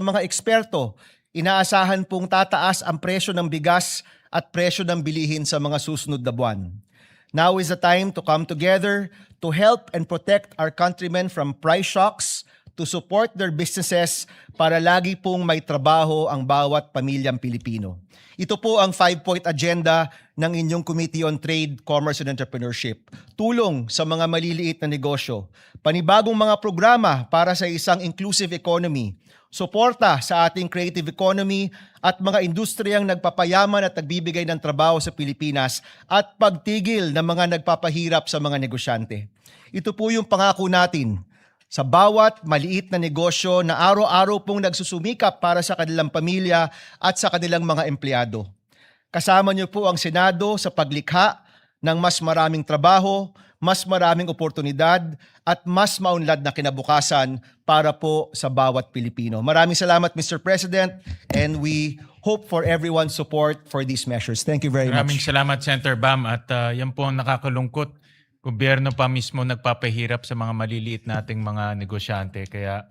mga eksperto, inaasahan pong tataas ang presyo ng bigas at presyo ng bilihin sa mga susunod na buwan. Now is the time to come together to help and protect our countrymen from price shocks, to support their businesses para lagi pong may trabaho ang bawat pamilyang Pilipino. Ito po ang 5-point agenda ng inyong Committee on Trade, Commerce and Entrepreneurship. Tulong sa mga maliliit na negosyo, panibagong mga programa para sa isang inclusive economy, suporta sa ating creative economy at mga industriyang nagpapayaman at nagbibigay ng trabaho sa Pilipinas at pagtigil ng mga nagpapahirap sa mga negosyante. Ito po yung pangako natin sa bawat maliit na negosyo na araw-araw pong nagsusumikap para sa kanilang pamilya at sa kanilang mga empleyado. Kasama niyo po ang Senado sa paglikha ng mas maraming trabaho, mas maraming oportunidad at mas maunlad na kinabukasan para po sa bawat Pilipino. Maraming salamat, Mr. President, and we hope for everyone's support for these measures. Thank you very Maraming much. salamat, Senator Bam. At yan po ang nakakalungkot. Gobyerno pa mismo nagpapahirap sa mga maliliit nating mga negosyante. Kaya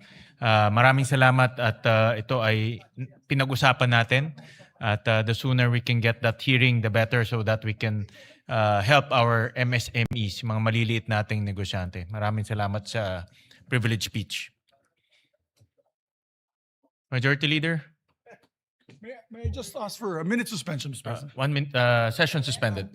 maraming salamat at ito ay pinag-usapan natin. At the sooner we can get that hearing, the better, so that we can help our MSMEs, mga maliliit nating negosyante. Maraming salamat sa privilege speech. Majority Leader? May I just ask for a minute suspension, Mr. President? 1 minute, session suspended.